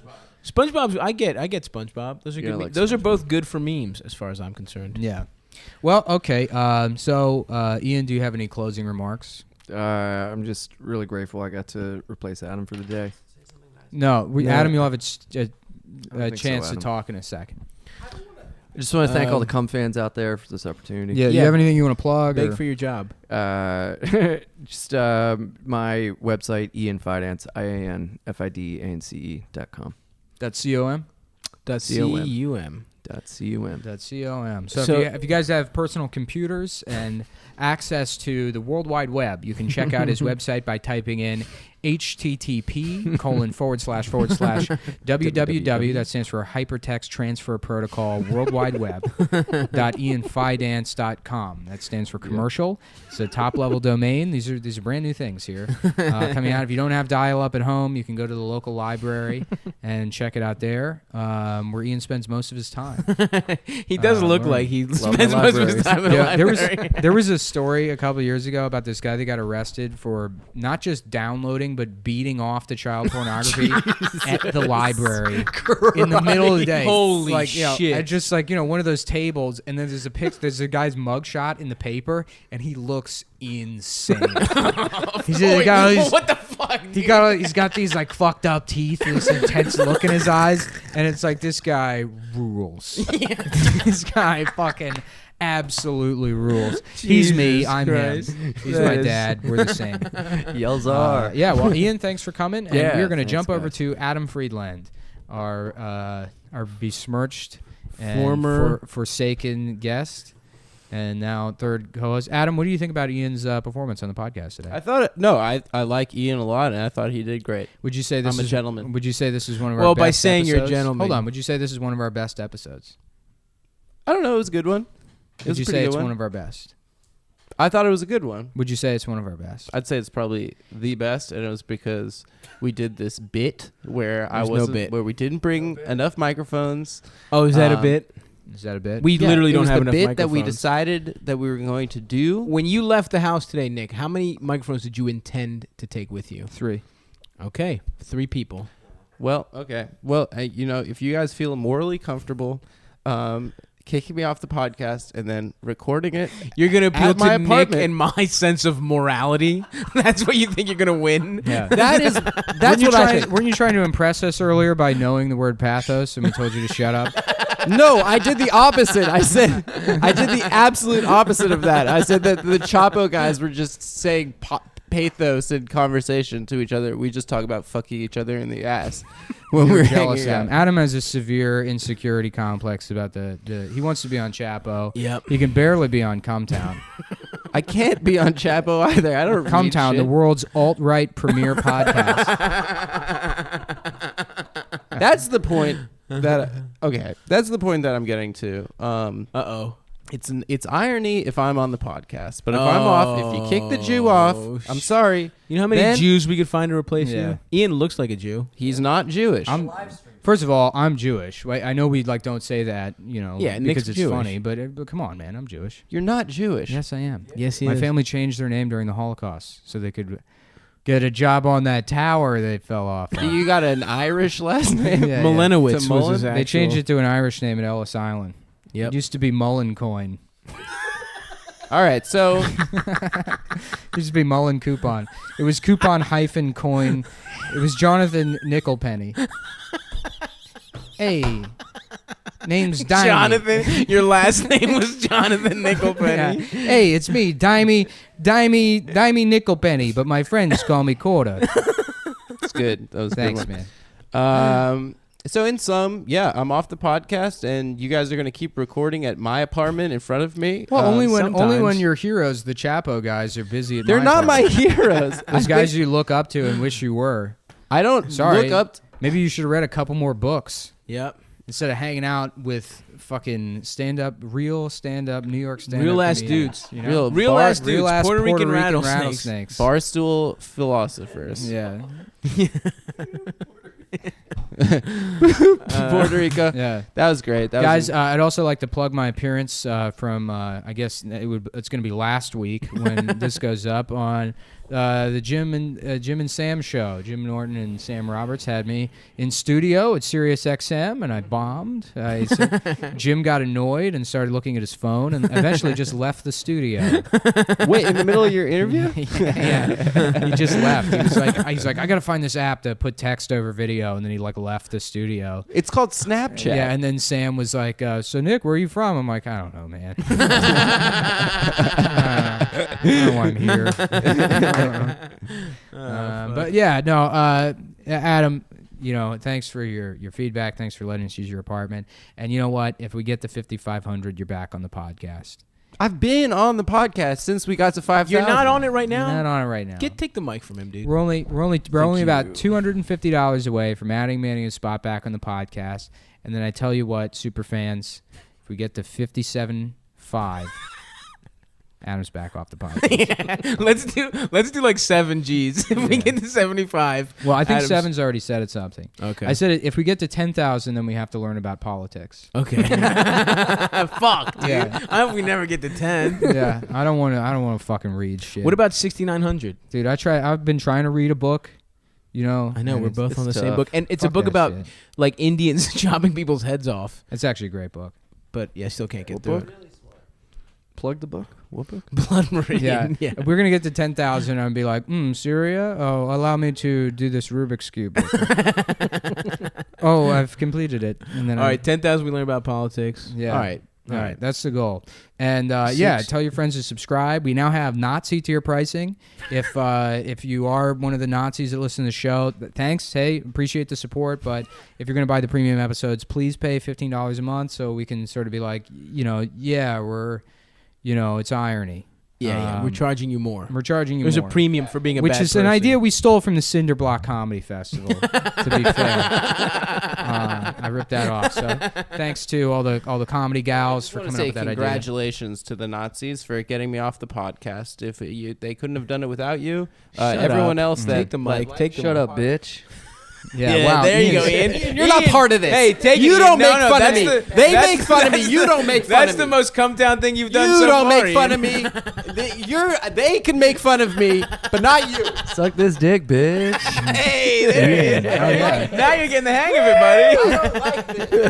SpongeBob's, I get SpongeBob. Those are Yeah, good. I like Those are SpongeBob. both good for memes, as far as I'm concerned. Yeah. Well, okay. So, Ian, do you have any closing remarks? I'm just really grateful I got to replace Adam for the day. No, No. Adam, you'll have a think so, chance to Adam. talk in a second. I just want to thank all the cum fans out there for this opportunity. Yeah. You have anything you want to plug? Beg or? for your job. Just my website, ianfidance, IANFIDANCE.com. That's COM. .cum. .cum. That's COM. So, So- if you guys have personal computers and access to the World Wide Web, you can check out his website by typing in http://www. That stands for Hypertext Transfer Protocol World Wide Web .ianfidance.com. That stands for commercial. It's a top level domain. These are brand new things here coming out. If you don't have dial-up at home, you can go to the local library and check it out there, where Ian spends most of his time. He does look right. like he my spends most of his libraries. time in the Yeah, library. there was a story a couple of years ago about this guy that got arrested for not just downloading but beating off the child pornography at the library in the middle of the day. Holy like, shit. At just like one of those tables, and then there's a guy's mugshot in the paper, and he looks insane. He's got all these, What the fuck? he's got these like fucked up teeth, this intense look in his eyes, and it's like this guy rules. This guy fucking absolutely rules. He's me, Jesus I'm Christ. him. He's That my is- dad. We're the same. Yells are. Yeah, well, Ian, thanks for coming, and Yeah, we're gonna thanks, jump over guys. to Adam Friedland, our besmirched and Former- forsaken guest, and now third co-host. Adam, what do you think about Ian's performance on the podcast today? I like Ian a lot, and I thought he did great. Would you say this I'm a is gentleman. Would you say this is one of our Well, best by saying you're a episodes? gentleman. Hold on. Would you say this is one of our best episodes? I don't know. It was a good one. It Would was you a pretty say good it's one. one of our best? I thought it was a good one. Would you say it's one of our best? I'd say it's probably the best, and it was because we did this bit where There's no bit. where we didn't bring enough microphones. Oh, is that a Um, bit? Is that a bit? We literally it don't was have the enough bit microphones. that we decided that we were going to do. When you left the house today, Nick, how many microphones did you intend to take with you? 3. Okay, 3 people. Well, okay. Well, if you guys feel morally comfortable, kicking me off the podcast and then recording it, You're gonna appeal At my to Nick apartment. and my sense of morality. That's what you think you're gonna win. Yeah. that's Weren't you what I trying- think. Weren't you trying to impress us earlier by knowing the word pathos, and we told you to shut up? No, I did the opposite. I did the absolute opposite of that. I said that the Chapo guys were just saying pathos in conversation to each other. We just talk about fucking each other in the ass when We we're were jealous of hanging him. out. Adam has a severe insecurity complex about the he wants to be on Chapo. Yep. He can barely be on Cumtown. I can't be on Chapo either. I don't read Cumtown, the shit. world's alt-right premier podcast. That's the point that I'm getting to. Uh-oh. It's irony if I'm on the podcast, but if I'm off, if you kick the Jew off, I'm sorry. You know how many Then- Jews we could find to replace Yeah. you? Ian looks like a Jew. He's not Jewish. First of all, I'm Jewish. Right? I know we don't say that, Yeah, Nick's because it's Jewish. funny, but come on, man, I'm Jewish. You're not Jewish. Yes, I am. Yes, he My is. family changed their name during the Holocaust so they could get a job on that tower they fell off. of. You got an Irish last name? Yeah, Milenowitz To was his Mullen? They changed actual- it to an Irish name at Ellis Island. Yep. It used to be Mullen Coin. All right, so It used to be Mullen Coupon. It was coupon hyphen coin. It was Jonathan Nickelpenny. Hey, name's Dimey. Jonathan. Your last name was Jonathan Yeah. Nickelpenny. Hey, it's me, Dimey Nickelpenny, but my friends call me Quarter. it's good. That was a Thanks, good man. one. So in sum, yeah, I'm off the podcast, and you guys are gonna keep recording at my apartment in front of me. Well, only when sometimes. your heroes, the Chapo guys, are busy at they're my not my apartment. heroes. Those guys you look up to and wish you were. I don't Sorry. look up. Maybe you should have read a couple more books Yep. instead of hanging out with fucking real stand-up New York stand-up Real ass comedians, dudes. you know? Real ass dudes. Real ass Puerto Rican rattlesnakes. rattlesnakes. Barstool philosophers. Yeah. Puerto Rico. Yeah. That was great. That Guys, was I'd also like to plug my appearance from I guess it's going to be last week when this goes up on the Jim and Sam show. Jim Norton and Sam Roberts had me in studio at Sirius XM, and I bombed. Jim got annoyed and started looking at his phone, and eventually just left the studio. wait, in the middle of your interview? Yeah, he just left. He's like, I gotta find this app to put text over video, and then he left the studio. It's called Snapchat. Yeah, and then Sam was like, "So Nick, where are you from?" I'm like, "I don't know, man. I don't know why I'm here." But yeah, no, Adam. Thanks for your feedback. Thanks for letting us use your apartment. And you know what? If we get to 5,500, you're back on the podcast. I've been on the podcast since we got to 5,000. You're not on it right You're now? not on it right now. Take the mic from him, dude. We're only about $250 away from adding Manny and Spot back on the podcast. And then I tell you what, super fans, if we get to 57.5, Adam's back off the podcast. Let's do like 7 G's. If we get to 75. Well, I think Adam's- Seven's already said it something. Okay. I said if we get to 10,000, then we have to learn about politics. Okay. Fuck, dude. Yeah. I hope we never get to 10. Yeah, I don't want to fucking read shit. What about 6,900? dude? I've been trying to read a book. I know and we're it's- both on the it's same tough. book, and it's a Fuck book that about shit. like Indians chopping people's heads off. It's actually a great book. But yeah, I still can't get What through book? it. Plug the book. What book? Blood Meridian. Yeah. If we're gonna get to 10,000, I'd be like, Syria. Oh, allow me to do this Rubik's cube. Oh, I've completed it. And then All right, 10,000. We learn about politics. Yeah. All right. All right, that's the goal. And yeah, Six. tell your friends to subscribe. We now have Nazi tier pricing. If you are one of the Nazis that listen to the show, thanks. Hey, appreciate the support. But if you're going to buy the premium episodes, please pay $15 a month so we can sort of be like, we're, it's irony. Yeah, we're charging you more. We're charging you There's more. a premium for being a Which bad is an person. idea we stole from the Cinder Block Comedy Festival. To be fair, I ripped that off. So thanks to all the comedy gals for I want coming to up say with that idea. congratulations to the Nazis for getting me off the podcast. If they couldn't have done it without you, Shut everyone up. else that Take the mic. Take the Shut mic. up, bitch. Yeah, wow. there you go, Ian's- Ian. You're not part of this. Hey, take You it. don't No, make no, fun of that's me. the- They that's- make fun of me. that's You the- don't make fun That's of the me. most come down thing you've done You so don't far, make fun of Ian. me. They can make fun of me, but not you. Suck this dick, bitch. Hey, there it is. Oh, yeah. Now you're getting the hang of it, buddy. I don't like this.